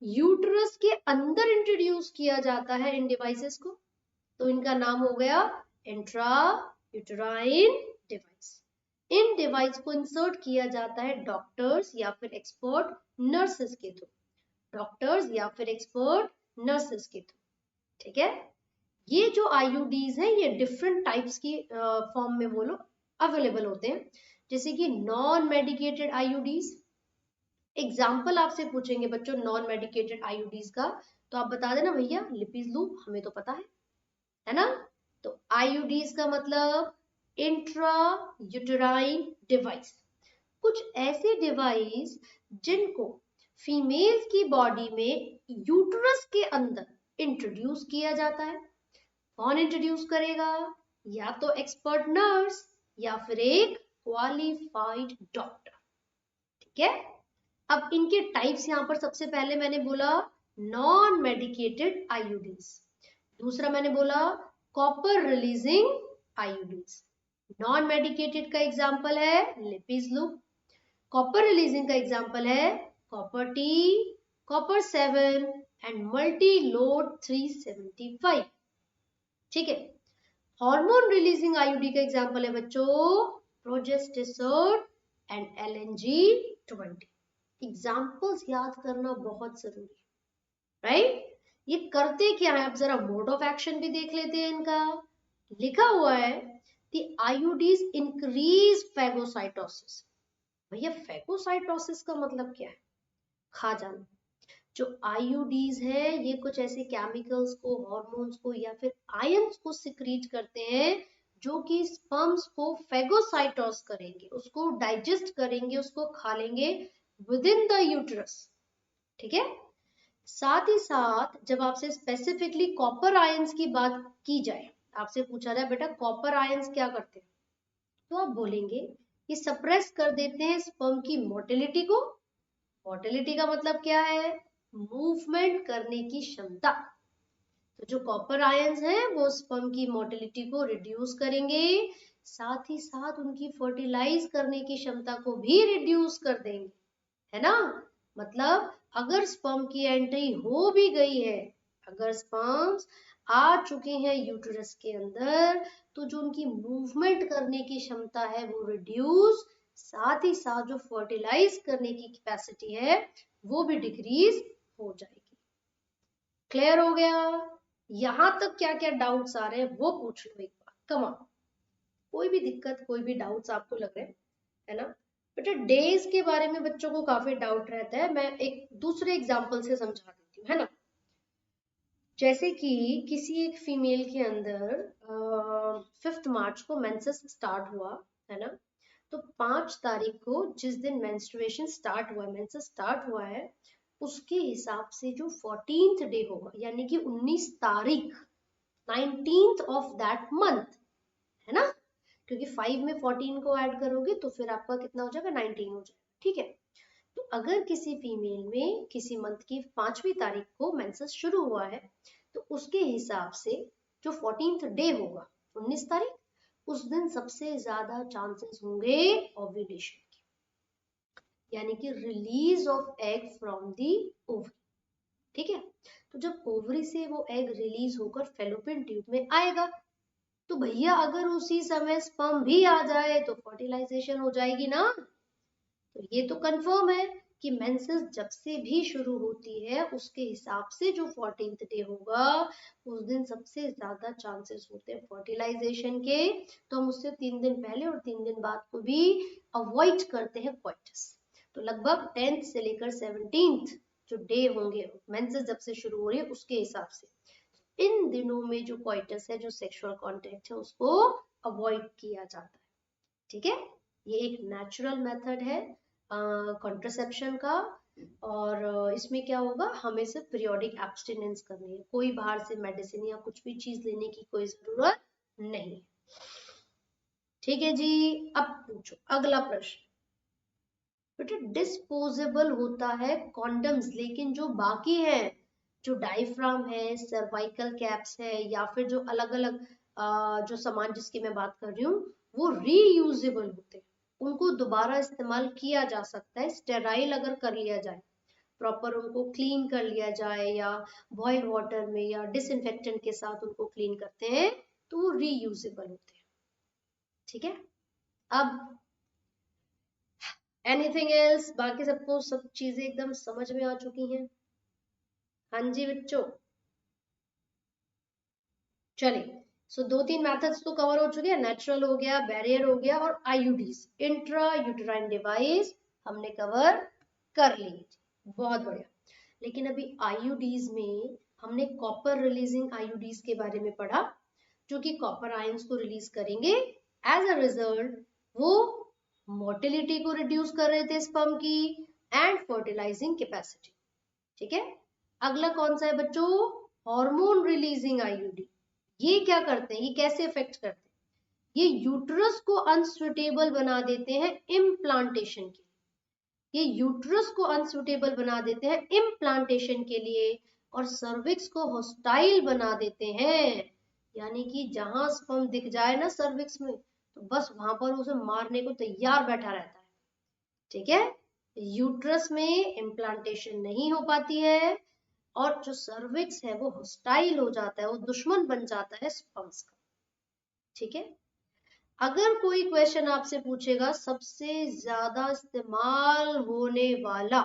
यूट्रस के अंदर इंट्रोड्यूस किया जाता है इन डिवाइसेस को, तो इनका नाम हो गया इंट्रा यूटेराइन डिवाइस। इन डिवाइस को इंसर्ट किया जाता है डॉक्टर्स या फिर एक्सपर्ट नर्सेस के थ्रू, डॉक्टर्स या फिर एक्सपर्ट नर्सेस के थ्रू, ठीक है। ये जो आईयूडीज है ये डिफरेंट टाइप्स की फॉर्म में वो लोग अवेलेबल होते हैं, जैसे कि नॉन मेडिकेटेड आईयूडीज। एग्जाम्पल आपसे पूछेंगे बच्चों नॉन मेडिकेटेड आईयूडीज का, तो आप बता देना भैया लिपिज लूप, हमें तो पता है ना। तो आईयूडीज का मतलब इंट्रा यूटेराइन डिवाइस, कुछ ऐसे डिवाइस जिनको फीमेल्स की बॉडी में यूट्रस के अंदर इंट्रोड्यूस किया जाता है। कौन इंट्रोड्यूस करेगा? या तो एक्सपर्ट नर्स या फिर एक क्वालिफाइड डॉक्टर, ठीक है। अब इनके टाइप्स यहां पर सबसे पहले मैंने बोला नॉन मेडिकेटेड आईयूडीज, दूसरा मैंने बोला copper releasing IUDs. Non medicated का एग्जांपल है लिपिज लूप, कॉपर रिलीजिंग का एग्जांपल है copper T, copper 7 and multi load 375, ठीक है। हार्मोन रिलीजिंग आईयूडी का एग्जांपल है बच्चों प्रोजेस्टेसोन एंड एलएनजी 20। एग्जाम्पल्स याद करना बहुत जरूरी है, राइट। ये करते क्या है, अब जरा मोड ऑफ एक्शन भी देख लेते हैं इनका। लिखा हुआ है कि आईयूडीज इंक्रीज फेगोसाइटोसिस। भैया फेगोसाइटोसिस का मतलब क्या है? खा जाना। जो आईयूडीज है ये कुछ ऐसे केमिकल्स को, हॉर्मोन्स को या फिर आयंस को सिक्रीट करते हैं जो कि स्पर्म्स को फेगोसाइटोस करेंगे, उसको डाइजेस्ट करेंगे, उसको खा लेंगे विद इन द यूट्रस, ठीक है। साथ ही साथ जब आपसे स्पेसिफिकली कॉपर आयंस की बात की जाए, आपसे पूछा जाए बेटा कॉपर आयंस क्या करते हैं, तो आप बोलेंगे कि सप्रेस कर देते हैं स्पर्म की मोटिलिटी को। मोटिलिटी का मतलब क्या है? मूवमेंट करने की क्षमता। तो जो कॉपर आयंस हैं वो स्पर्म की मोटिलिटी को रिड्यूस करेंगे, साथ ही साथ उनकी फर्टिलाइज करने की क्षमता को भी रिड्यूस कर देंगे, है ना। मतलब अगर स्पर्म की एंट्री हो भी गई है, अगर स्पर्म्स आ चुके हैं यूट्रस के अंदर, तो जो उनकी मूवमेंट करने की क्षमता है वो रिड्यूस, साथ ही साथ जो फर्टिलाइज करने की कैपेसिटी है वो भी डिक्रीज हो जाएगी, क्लियर हो गया? यहां तक क्या क्या डाउट्स आ रहे हैं वो पूछ लो एक बार, कम ऑन। कोई भी दिक्कत, कोई भी डाउट्स आपको लग रहे हैं, है ना? बेटा डेज के बारे में बच्चों को काफी डाउट रहता है, मैं एक दूसरे एग्जांपल से समझा देती हूँ, है ना? जैसे कि किसी एक फीमेल के अंदर 5 मार्च को मेंसेस स्टार्ट हुआ, है ना? तो 5 तारीख को जिस दिन मेंस्ट्रुएशन स्टार्ट हुआ, मेंसेस स्टार्ट हुआ है, उसके हिसाब से जो 14th डे होगा, यानी कि 19 तारीख, 19th ऑफ दैट मंथ, है ना? क्योंकि 5 में 14 को ऐड करोगे तो फिर आपका कितना हो जाएगा, 19 हो जाएगा, ठीक है? तो अगर किसी फीमेल में किसी मंथ की 5वीं तारीख को मेंसेस शुरू हुआ है, तो उसके हिसाब से जो 14th डे होगा, 19 तारीख, उस दिन सबसे ज्यादा चांसेस होंगे ओव्यूलेशन के, यानी कि release of egg from the ovary, ठीक है? तो जब ओवरी से वो एग रिलीज होकर फेलोपियन ट्यूब में आएगा, तो भैया अगर उसी समय स्पर्म भी आ जाए तो फर्टिलाइजेशन हो जाएगी ना। तो ये तो कंफर्म है कि मेंसेस जब से भी शुरू होती है उसके हिसाब से जो 14th डे होगा, उस दिन सबसे ज्यादा चांसेस होते हैं फर्टिलाइजेशन के। तो हम उससे 3 दिन पहले और 3 दिन बाद को भी अवॉइड करते हैं क्वाइटस। तो लगभग 10th से लेकर 17th जो डे होंगे मेंसेस जब से शुरू हो रही है उसके हिसाब से, इन दिनों में जो क्वाइटस है, जो सेक्सुअल कॉन्टेक्ट है, उसको अवॉइड किया जाता है, ठीक है? ये एक नेचुरल मेथड है कॉन्ट्रासेप्शन का। और इसमें क्या होगा, हमें सिर्फ पीरियोडिक एब्सटिनेंस करनी है, कोई बाहर से मेडिसिन या कुछ भी चीज लेने की कोई जरूरत नहीं, ठीक है जी? अब पूछो अगला प्रश्न। बेटा डिस्पोजेबल होता है कॉन्डम्स, लेकिन जो बाकी है, जो डायफ्राम है, सर्वाइकल कैप्स है, या फिर जो अलग अलग जो सामान जिसकी मैं बात कर रही हूँ, वो रीयूजेबल होते हैं, उनको दोबारा इस्तेमाल किया जा सकता है, स्टेराइल अगर कर लिया जाए, प्रॉपर उनको क्लीन कर लिया जाए, या बॉइल्ड वाटर में या डिसइंफेक्टेंट के साथ उनको क्लीन करते हैं, तो वो रीयूजेबल होते हैं, ठीक है? अब एनीथिंग एल्स, बाकी सबको सब चीजें एकदम समझ में आ चुकी हैं? हाँ जी बच्चों, चलिए। सो 2-3 मेथड्स तो कवर हो चुके हैं, नेचुरल हो गया, बैरियर हो गया, और आईयूडीज, इंट्रा यूटेराइन डिवाइस, हमने कवर कर ली, बहुत बढ़िया। लेकिन अभी आईयूडीज में हमने कॉपर रिलीजिंग आईयूडीज के बारे में पढ़ा, जो कि कॉपर आयंस को रिलीज करेंगे, एज अ रिजल्ट वो मोटिलिटी को रिड्यूस कर रहे थे स्पर्म की, एंड फर्टिलाइजिंग कैपेसिटी, ठीक है? अगला कौन सा है बच्चों? Hormone releasing IUD. ये क्या करते हैं, ये कैसे इफेक्ट करते हैं? ये यूट्रस को अनसुटेबल बना देते हैं इम्प्लांटेशन के लिए, ये यूट्रस को अनसुटेबल बना देते हैं इम्प्लांटेशन के लिए, और सर्विक्स को हॉस्टाइल बना देते हैं, यानी कि जहां स्पर्म दिख जाए ना सर्विक्स में, तो बस वहां पर उसे मारने को तैयार बैठा रहता है, ठीक है? यूट्रस में इम्प्लांटेशन नहीं हो पाती है, और जो सर्विक्स है वो हॉस्टाइल हो जाता है, वो दुश्मन बन जाता है स्पर्म्स का, ठीक है? अगर कोई क्वेश्चन आपसे पूछेगा सबसे ज्यादा इस्तेमाल होने वाला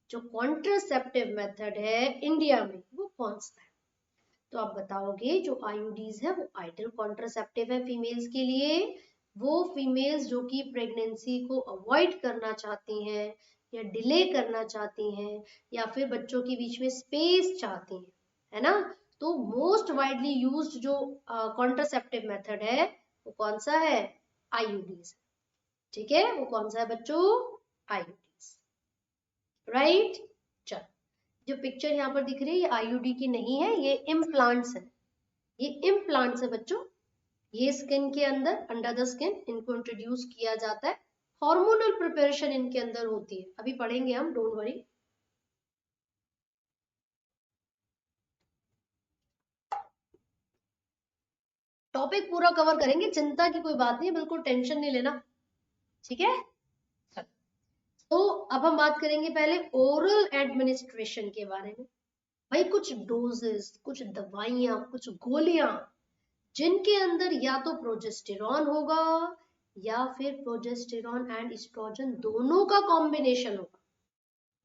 जो कॉन्ट्रासेप्टिव मेथड है इंडिया में, वो कौन सा है? तो आप बताओगे जो आईयूडीज है वो आइडल कॉन्ट्रासेप्टिव है फीमेल्स के लिए। वो फीमेल्स जो कि प्रेगनेंसी को अवॉइड करना चाहती हैं, या डिले करना चाहती हैं, या फिर बच्चों के बीच में स्पेस चाहती हैं, है ना? तो मोस्ट वाइडली यूज्ड जो कॉन्ट्रासेप्टिव मेथड है वो कौन सा है? आईयूडीज, ठीक है? वो कौन सा है बच्चों? IUDs, right? चलो, जो पिक्चर यहाँ पर दिख रही है ये आईयूडी की नहीं है, ये इम्प्लांट्स है, ये इम्प्लांट्स है बच्चों। ये स्किन के अंदर, अंडर द स्किन, इनको इंट्रोड्यूस किया जाता है, हार्मोनल प्रिपरेशन इनके अंदर होती है, अभी पढ़ेंगे हम, डोंट वरी। टॉपिक पूरा कवर करेंगे, चिंता की कोई बात नहीं, बिल्कुल टेंशन नहीं लेना, ठीक है? तो अब हम बात करेंगे पहले ओरल एडमिनिस्ट्रेशन के बारे में। भाई कुछ डोजेस, कुछ दवाइयां, कुछ गोलियां, जिनके अंदर या तो प्रोजेस्टेरॉन होगा, या फिर प्रोजेस्टेरॉन एंड एस्ट्रोजन दोनों का कॉम्बिनेशन होगा।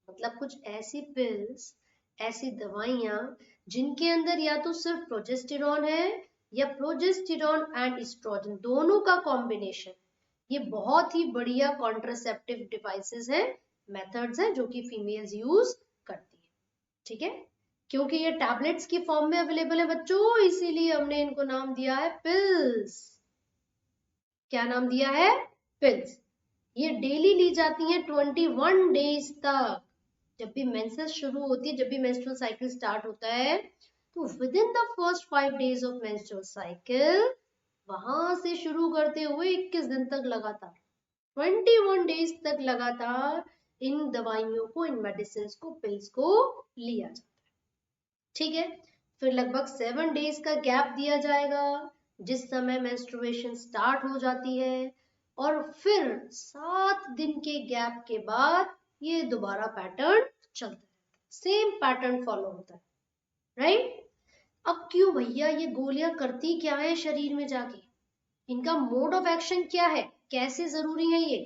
मतलब कुछ ऐसी पिल्स, ऐसी दवाइयां जिनके अंदर या तो सिर्फ प्रोजेस्टेरॉन है या प्रोजेस्टेरॉन एंड एस्ट्रोजन दोनों का कॉम्बिनेशन। ये बहुत ही बढ़िया कॉन्ट्रासेप्टिव डिवाइसेस हैं, मेथड्स हैं जो कि फीमेल्स यूज करती है। ठीक है, क्योंकि ये टैबलेट्स की फॉर्म में अवेलेबल है बच्चों, इसीलिए हमने इनको नाम दिया है पिल्स। क्या नाम दिया है? पिल्स। ये डेली ली जाती हैं 21 डेज तक। जब भी मेंसेस शुरू होती है, जब भी मेंस्ट्रुअल साइकिल स्टार्ट होता है, तो with in the first 5 days of menstrual cycle, वहां से शुरू करते हुए 21 दिन तक लगातार 21 डेज तक लगातार इन दवाइयों को, इन मेडिसिन को, पिल्स को लिया जाता है। ठीक है, फिर लगभग 7 डेज का गैप दिया जाएगा जिस समय मेंस्ट्रुएशन स्टार्ट हो जाती है, और फिर 7 दिन के गैप के बाद ये दोबारा पैटर्न चलता है, सेम पैटर्न फॉलो होता है, राइट। अब क्यों भैया ये गोलियां करती क्या है शरीर में जाके, इनका मोड ऑफ एक्शन क्या है, कैसे जरूरी है ये?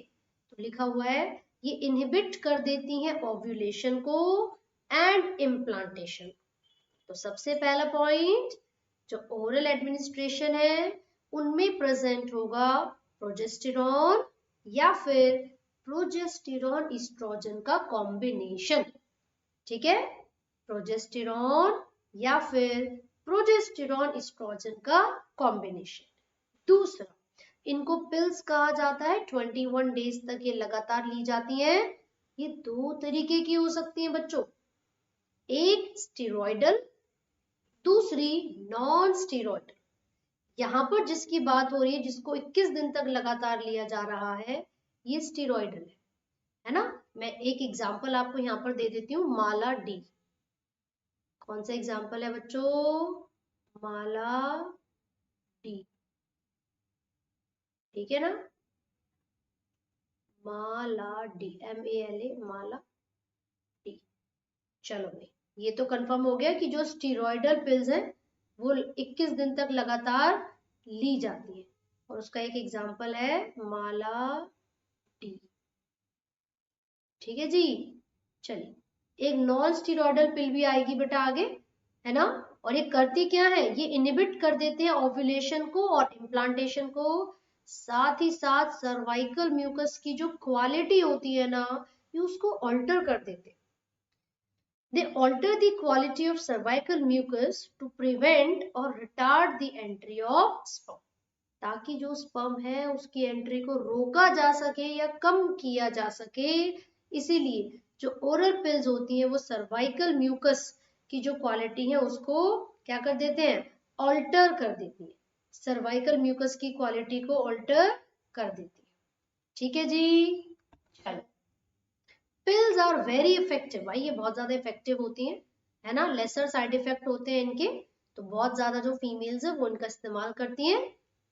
तो लिखा हुआ है ये इनहिबिट कर देती हैं ओव्यूलेशन को एंड इम्प्लांटेशन। तो सबसे पहला पॉइंट, जो ओरल एडमिनिस्ट्रेशन है उनमें प्रेजेंट होगा प्रोजेस्टेरॉन या फिर प्रोजेस्टेरॉन एस्ट्रोजन का कॉम्बिनेशन। ठीक है, प्रोजेस्टेरॉन या फिर प्रोजेस्टेरॉन एस्ट्रोजन का कॉम्बिनेशन। दूसरा, इनको पिल्स कहा जाता है, 21 डेज तक ये लगातार ली जाती हैं। ये दो तरीके की हो सकती हैं बच्चों, एक स्टेरॉइडल, दूसरी नॉन स्टेरॉइडल। यहाँ पर जिसकी बात हो रही है, जिसको 21 दिन तक लगातार लिया जा रहा है, ये स्टेरॉइडल है ना। मैं एक एग्जांपल आपको यहाँ पर दे देती हूँ, माला डी। कौन सा एग्जांपल है बच्चों? माला डी। ठीक है ना, माला डी, MALA, माला डी। चलो भाई, ये तो कंफर्म हो गया कि जो स्टीरॉयडल पिल्स हैं वो 21 दिन तक लगातार ली जाती है, और उसका एक एग्जांपल है माला डी। ठीक है जी। चलिए, एक नॉन स्टीरॉयडल पिल भी आएगी बेटा आगे, है ना। और ये करती क्या है, ये इनहिबिट कर देते हैं ओव्यूलेशन को और इम्प्लांटेशन को, साथ ही साथ सर्वाइकल म्यूकस की जो क्वालिटी होती है ना, ये उसको ऑल्टर कर देते हैं। They alter the quality of cervical mucus to prevent or retard the entry of sperm, ताकि जो स्पर्म है उसकी एंट्री को रोका जा सके या कम किया जा सके। इसीलिए जो ओरल पिल्स होती हैं वो सर्वाइकल म्यूकस की जो क्वालिटी है उसको क्या कर देते हैं, ऑल्टर कर देती है, सर्वाइकल म्यूकस की क्वालिटी को ऑल्टर कर देती है। ठीक है जी। चलो, पिल्स आर वेरी इफेक्टिव, भाई ये बहुत ज्यादा इफेक्टिव होती हैं, है ना। लेसर साइड इफेक्ट होते हैं इनके, तो बहुत ज्यादा जो फीमेल्स है वो इनका इस्तेमाल करती हैं।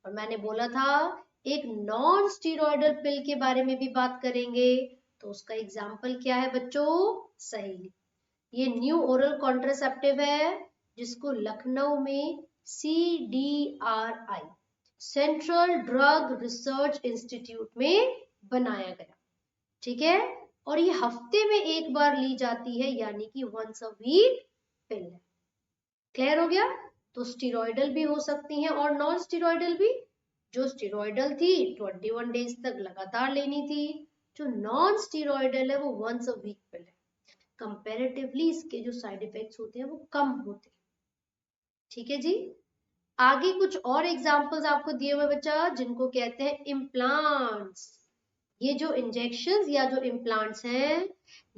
और मैंने बोला था एक नॉन स्टीरॉयडल पिल के बारे में भी बात करेंगे, तो उसका एग्जाम्पल क्या है बच्चों? सही, ये न्यू ओरल कॉन्ट्रासेप्टिव है जिसको लखनऊ में CDRI, central drug research institute में बनाया गया। ठीक है, और ये हफ्ते में एक बार ली जाती है, यानी कि वंस अ वीक पिल है। क्लियर हो गया? तो स्टीरॉयडल भी हो सकती हैं और नॉन स्टीरॉयडल भी। जो स्टीरॉयडल थी 21 डेज तक लगातार लेनी थी, जो नॉन स्टीरॉयडल है वो वंस अ वीक पिल है। कंपैरेटिवली इसके जो साइड इफेक्ट्स होते हैं वो कम होते हैं। ठीक है जी। आगे कुछ और एग्जांपल्स आपको दिए हुए बच्चा, जिनको कहते हैं इम्प्लांट्स। ये जो इंजेक्शंस या जो इम्प्लांट्स हैं,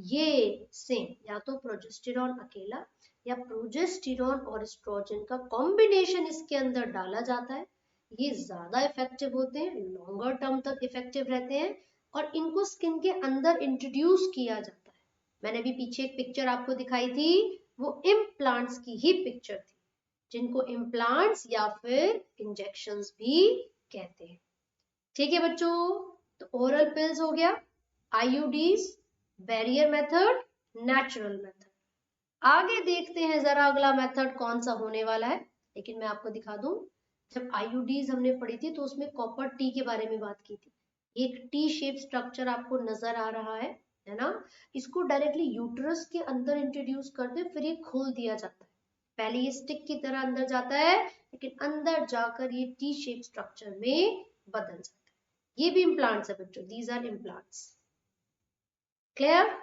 ये सेम या तो प्रोजेस्टेरॉन अकेला या प्रोजेस्टेरॉन और एस्ट्रोजन का कॉम्बिनेशन इसके अंदर डाला जाता है। ये ज्यादा इफेक्टिव होते हैं, लॉन्गर टर्म तक इफेक्टिव रहते हैं, और इनको स्किन के अंदर इंट्रोड्यूस किया जाता है। मैंने भी पीछे एक पिक्चर आपको दिखाई थी, वो इम्प्लांट्स की ही पिक्चर थी, जिनको इम्प्लांट्स या फिर इंजेक्शंस भी कहते हैं। ठीक है बच्चों, तो ओरल पिल्स हो गया, IUDs, barrier method, natural method. आगे देखते हैं जरा अगला मेथड कौन सा होने वाला है, लेकिन मैं आपको दिखा दूं, जब IUDs हमने पढ़ी थी तो उसमें कॉपर टी के बारे में बात की थी। एक टी शेप स्ट्रक्चर आपको नजर आ रहा है ना। इसको डायरेक्टली यूट्रस के अंदर इंट्रोड्यूस करते फिर ये खोल दिया जाता है, पहले ये स्टिक की तरह अंदर जाता है, लेकिन अंदर जाकर ये टी शेप स्ट्रक्चर में बदल जाता है। ये भी इम्प्लांट्स है बच्चों, these are implants. Clear?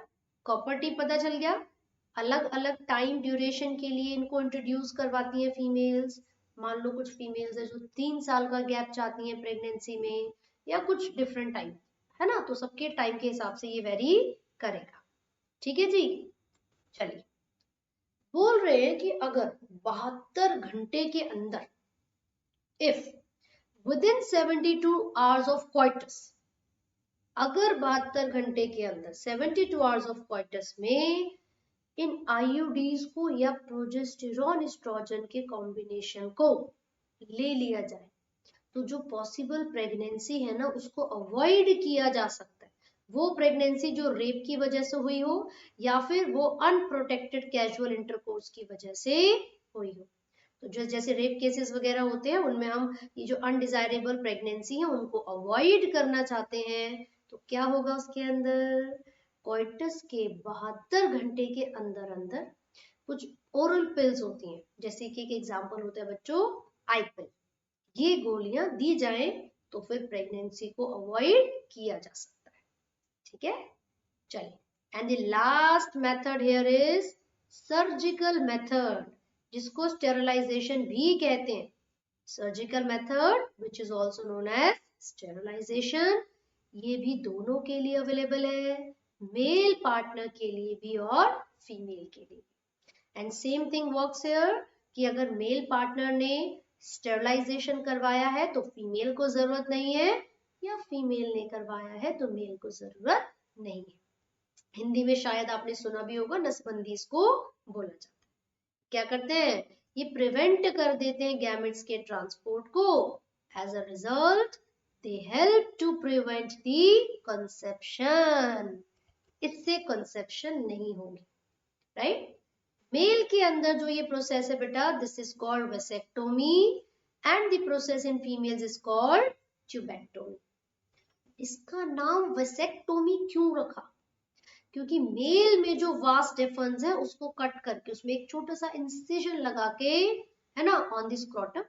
Copper T पता चल गया। अलग अलग टाइम ड्यूरेशन के लिए इनको इंट्रोड्यूस करवाती है फीमेल्स। मान लो कुछ फीमेल्स है जो 3 साल का गैप चाहती हैं प्रेगनेंसी में, या कुछ डिफरेंट टाइम, है ना, तो सबके टाइम के हिसाब से ये वेरी करेगा। ठीक है जी। चलिए, बोल रहे हैं कि अगर 72 घंटे के अंदर, if within 72 hours of coitus, अगर 72 घंटे के अंदर 72 आवर्स ऑफ क्वाइटस में इन आईयूडीज को या प्रोजेस्टेरॉन एस्ट्रोजन के कॉम्बिनेशन को ले लिया जाए, तो जो पॉसिबल प्रेगनेंसी है ना उसको अवॉइड किया जा सकता है। वो प्रेगनेंसी जो रेप की वजह से हुई हो, या फिर वो अनप्रोटेक्टेड कैजुअल इंटरकोर्स की वजह से हुई हो। तो जो जैसे रेप केसेस वगैरह होते हैं उनमें हम ये जो अनडिजायरेबल प्रेगनेंसी है उनको अवॉइड करना चाहते हैं, तो क्या होगा उसके अंदर, कोइटस के 72 घंटे के अंदर अंदर कुछ ओरल पिल्स होती हैं, जैसे कि एक एग्जांपल होता है बच्चों आई पिल, ये गोलियां दी जाए तो फिर प्रेगनेंसी को अवॉइड किया जा सकता है। ठीक है, चलिए, and the last method here is surgical method, जिसको स्टेरिलाइजेशन भी कहते हैं। Surgical method which is also known as sterilisation, ये भी दोनों के लिए अवेलेबल है, मेल पार्टनर के लिए भी और फीमेल के लिए। And same thing works here कि अगर मेल पार्टनर ने स्टेरिलाइजेशन करवाया है तो फीमेल को जरूरत नहीं है, या फीमेल ने करवाया है तो मेल को जरूरत नहीं है। हिंदी में शायद आपने सुना भी होगा, नसबंदी इसको बोला जाता है। क्या करते हैं, ये प्रिवेंट कर देते हैं गैमेट्स के ट्रांसपोर्ट को। As a result they help to prevent the conception, इससे कंसेप्शन नहीं होगी, राइट। मेल के अंदर जो ये प्रोसेस है बेटा, this is called vasectomy, and the process in females is called tubectomy. इसका नाम वेसेक्टोमी क्यों रखा, क्योंकि मेल में जो वास डिफरेंस है उसको कट करके उसमें एक छोटा सा इंसिजन लगा के, है ना, ऑन द स्क्रोटम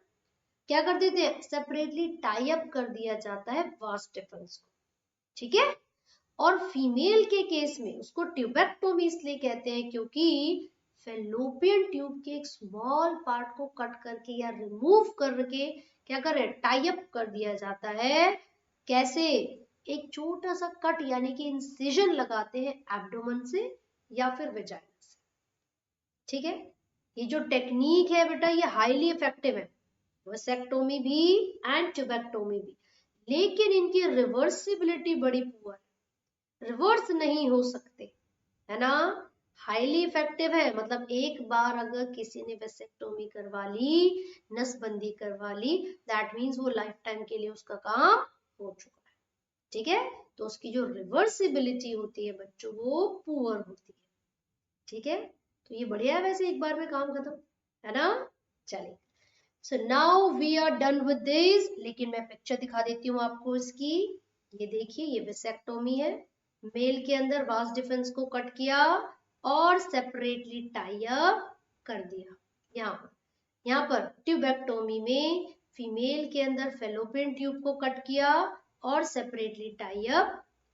क्या कर देते हैं, सेपरेटली टाई अप कर दिया जाता है वास डिफरेंस को। ठीक है, और फीमेल के केस में उसको ट्यूबेक्टोमी इसलिए कहते हैं क्योंकि फेलोपियन ट्यूब के एक स्मॉल पार्ट को कट करके या रिमूव करके क्या करे, टाई अप कर दिया जाता है। कैसे, एक छोटा सा कट यानी कि इंसिजन लगाते हैं एब्डोमेन से या फिर वेजाइना से। ठीक है, ये जो टेक्निक है बेटा ये हाईली इफेक्टिव है, वेसेक्टोमी भी एंड ट्यूबेक्टोमी भी, लेकिन इनकी रिवर्सिबिलिटी बड़ी पुअर है, रिवर्स नहीं हो सकते, है ना। हाईली इफेक्टिव है, मतलब एक बार अगर किसी ने वेसेक्टोमी करवा ली, नसबंदी करवा ली, दैट मीन्स वो लाइफ टाइम के लिए उसका काम हो चुका है। ठीक है, तो उसकी जो रिवर्सिबिलिटी होती है बच्चों वो पुअर होती है। ठीक है, तो ये बढ़िया है, वैसे एक बार में काम खत्म, है ना। चलिए, so now we are done with this, लेकिन मैं पिक्चर दिखा देती हूँ आपको इसकी। ये देखिए, ये वेसेक्टोमी है, मेल के अंदर वास डिफरेंस को कट किया और सेपरेटली टाई अप कर दिया। यहाँ पर ट्यूबेक्टोमी में फीमेल के अंदर फेलोपियन ट्यूब को कट किया और सेपरेटली टाई अप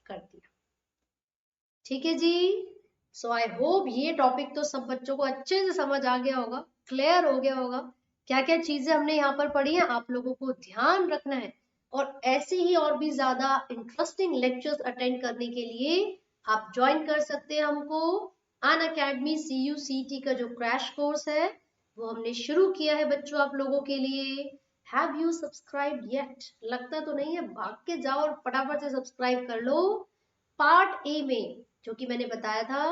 कर दिया। ठीक है जी, सो आई होप ये टॉपिक तो सब बच्चों को अच्छे से समझ आ गया होगा, क्लियर हो गया होगा। क्या क्या चीजें हमने यहाँ पर पढ़ी हैं आप लोगों को ध्यान रखना है, और ऐसे ही और भी ज्यादा इंटरेस्टिंग लेक्चर्स अटेंड करने के लिए आप ज्वाइन कर सकते हैं हमको। अनअकैडमी CUCT का जो क्रैश कोर्स है वो हमने शुरू किया है बच्चों आप लोगों के लिए। Have you subscribe yet? लगता तो नहीं है, भाग के जाओ और फटाफट से सब्सक्राइब कर लो। पार्ट ए में जो कि मैंने बताया था,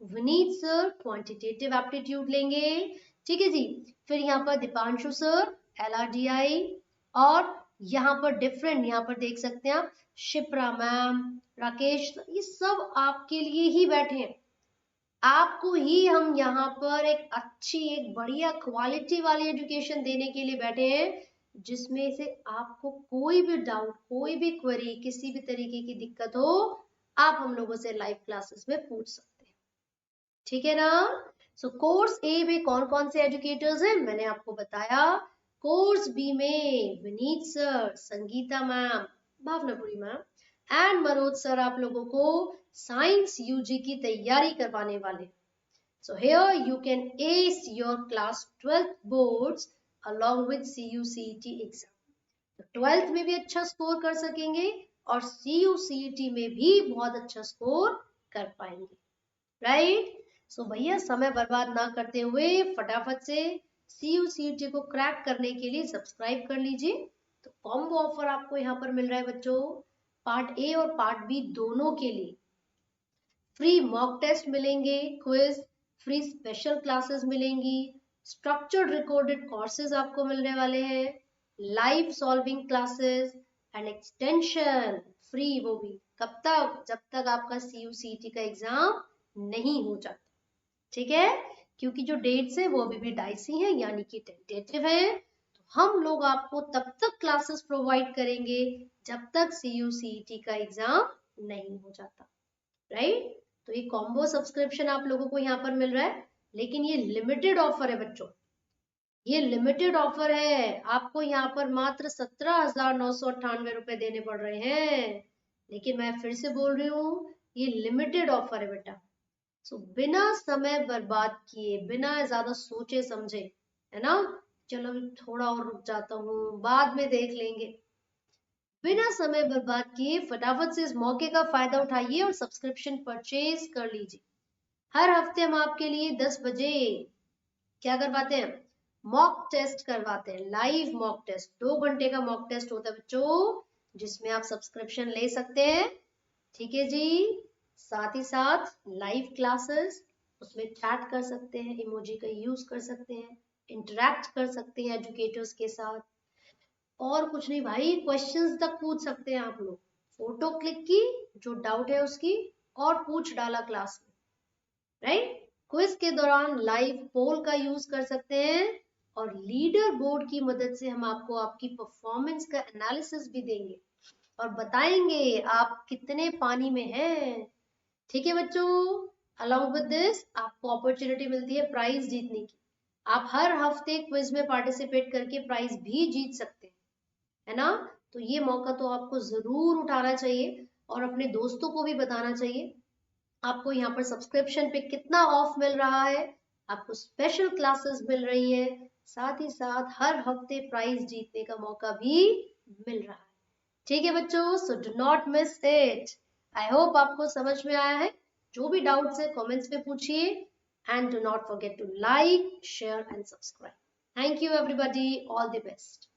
विनीत सर क्वांटिटेटिव एप्टीट्यूड लेंगे, ठीक है जी। फिर यहाँ पर दीपांशु सर LRDI, और यहाँ पर डिफरेंट, यहाँ पर देख सकते हैं आप शिप्रा मैम, राकेश, ये सब आपके लिए ही बैठे हैं। आपको ही हम यहाँ पर एक अच्छी, एक बढ़िया क्वालिटी वाली एजुकेशन देने के लिए बैठे हैं, जिसमें से आपको कोई भी डाउट, कोई भी क्वेरी, किसी भी तरीके की दिक्कत हो, आप हम लोगों से लाइव क्लासेस में पूछ सकते हैं। ठीक है ना। सो कोर्स ए में कौन कौन से एजुकेटर्स हैं मैंने आपको बताया। कोर्स बी में Vineet sir, Sangeeta ma'am, Bhavnapuri ma'am and Manoj sir आप लोगों को साइंस यूजी की तैयारी करवाने वाले। So here you can ace your class 12th boards along with CUCET exam. तो 12th में भी अच्छा स्कोर कर सकेंगे और CUCET में भी बहुत अच्छा स्कोर कर पाएंगे, राइट। सो भैया समय बर्बाद ना करते हुए फटाफट से CUCET को क्रैक करने के लिए सब्सक्राइब कर लीजिए। तो कॉम्बो ऑफर आपको यहाँ पर मिल रहा है बच्चों, पार्ट ए और पार्ट बी दोनों के लिए फ्री मॉक टेस्ट मिलेंगे, क्विज, फ्री स्पेशल क्लासेस मिलेंगी, स्ट्रक्चर्ड रिकॉर्डेड कोर्सेज आपको मिलने वाले हैं, live solving classes and extension free, वो भी कब तक, जब तक आपका CUCET का एग्जाम नहीं हो जाता, ठीक है। क्योंकि जो डेट्स है वो अभी भी डाइसी हैं, यानी कि टेंटेटिव है। तो हम लोग आपको तब तक क्लासेस प्रोवाइड करेंगे जब तक CUCET का एग्जाम नहीं हो जाता, राइट। तो ये कॉम्बो सब्सक्रिप्शन आप लोगों को यहाँ पर मिल रहा है, लेकिन ये लिमिटेड ऑफर है बच्चों, ये लिमिटेड ऑफर है। आपको यहाँ पर मात्र 17,998 रुपए देने पड़ रहे हैं, लेकिन मैं फिर से बोल रही हूँ ये लिमिटेड ऑफर है बेटा। सो बिना समय बर्बाद किए, बिना ज्यादा सोचे समझे, है ना, चलो थोड़ा और रुक जाता हूँ बाद में देख लेंगे, बिना समय बर्बाद किए फटाफट से इस मौके का फायदा उठाइए और सब्सक्रिप्शन परचेज कर लीजिए। हर हफ्ते हम आपके लिए 10 बजे क्या करवाते हैं, मॉक टेस्ट करवाते हैं, लाइव मॉक टेस्ट, 2 घंटे का मॉक टेस्ट होता है बच्चों, जिसमें आप सब्सक्रिप्शन ले सकते हैं, ठीक है जी। साथ ही साथ लाइव क्लासेस, उसमें चैट कर सकते हैं, इमोजी का यूज कर सकते हैं, इंटरेक्ट कर सकते हैं एजुकेटर्स के साथ, और कुछ नहीं भाई, क्वेश्चंस तक पूछ सकते हैं आप लोग, फोटो क्लिक की, जो डाउट है उसकी, और पूछ डाला क्लास में, राइट। क्विज के दौरान लाइव पोल का यूज कर सकते हैं, और लीडर बोर्ड की मदद से हम आपको आपकी परफॉर्मेंस का एनालिसिस भी देंगे और बताएंगे आप कितने पानी में हैं, ठीक है बच्चों। अलॉन्ग विद दिस आपको अपॉर्चुनिटी मिलती है प्राइज जीतने की, आप हर हफ्ते क्विज में पार्टिसिपेट करके प्राइज भी जीत सकते हैं, है ना। तो ये मौका तो आपको जरूर उठाना चाहिए और अपने दोस्तों को भी बताना चाहिए। आपको यहाँ पर सब्सक्रिप्शन पे कितना ऑफ मिल रहा है, आपको स्पेशल क्लासेस मिल रही है, साथ ही साथ हर हफ्ते प्राइज जीतने का मौका भी मिल रहा है, ठीक है बच्चों। So do not miss it. I hope आपको समझ में आया है। जो भी डाउट्स है कमेंट्स में पूछिए, and do not forget to like, share and subscribe. Thank you everybody, all the best.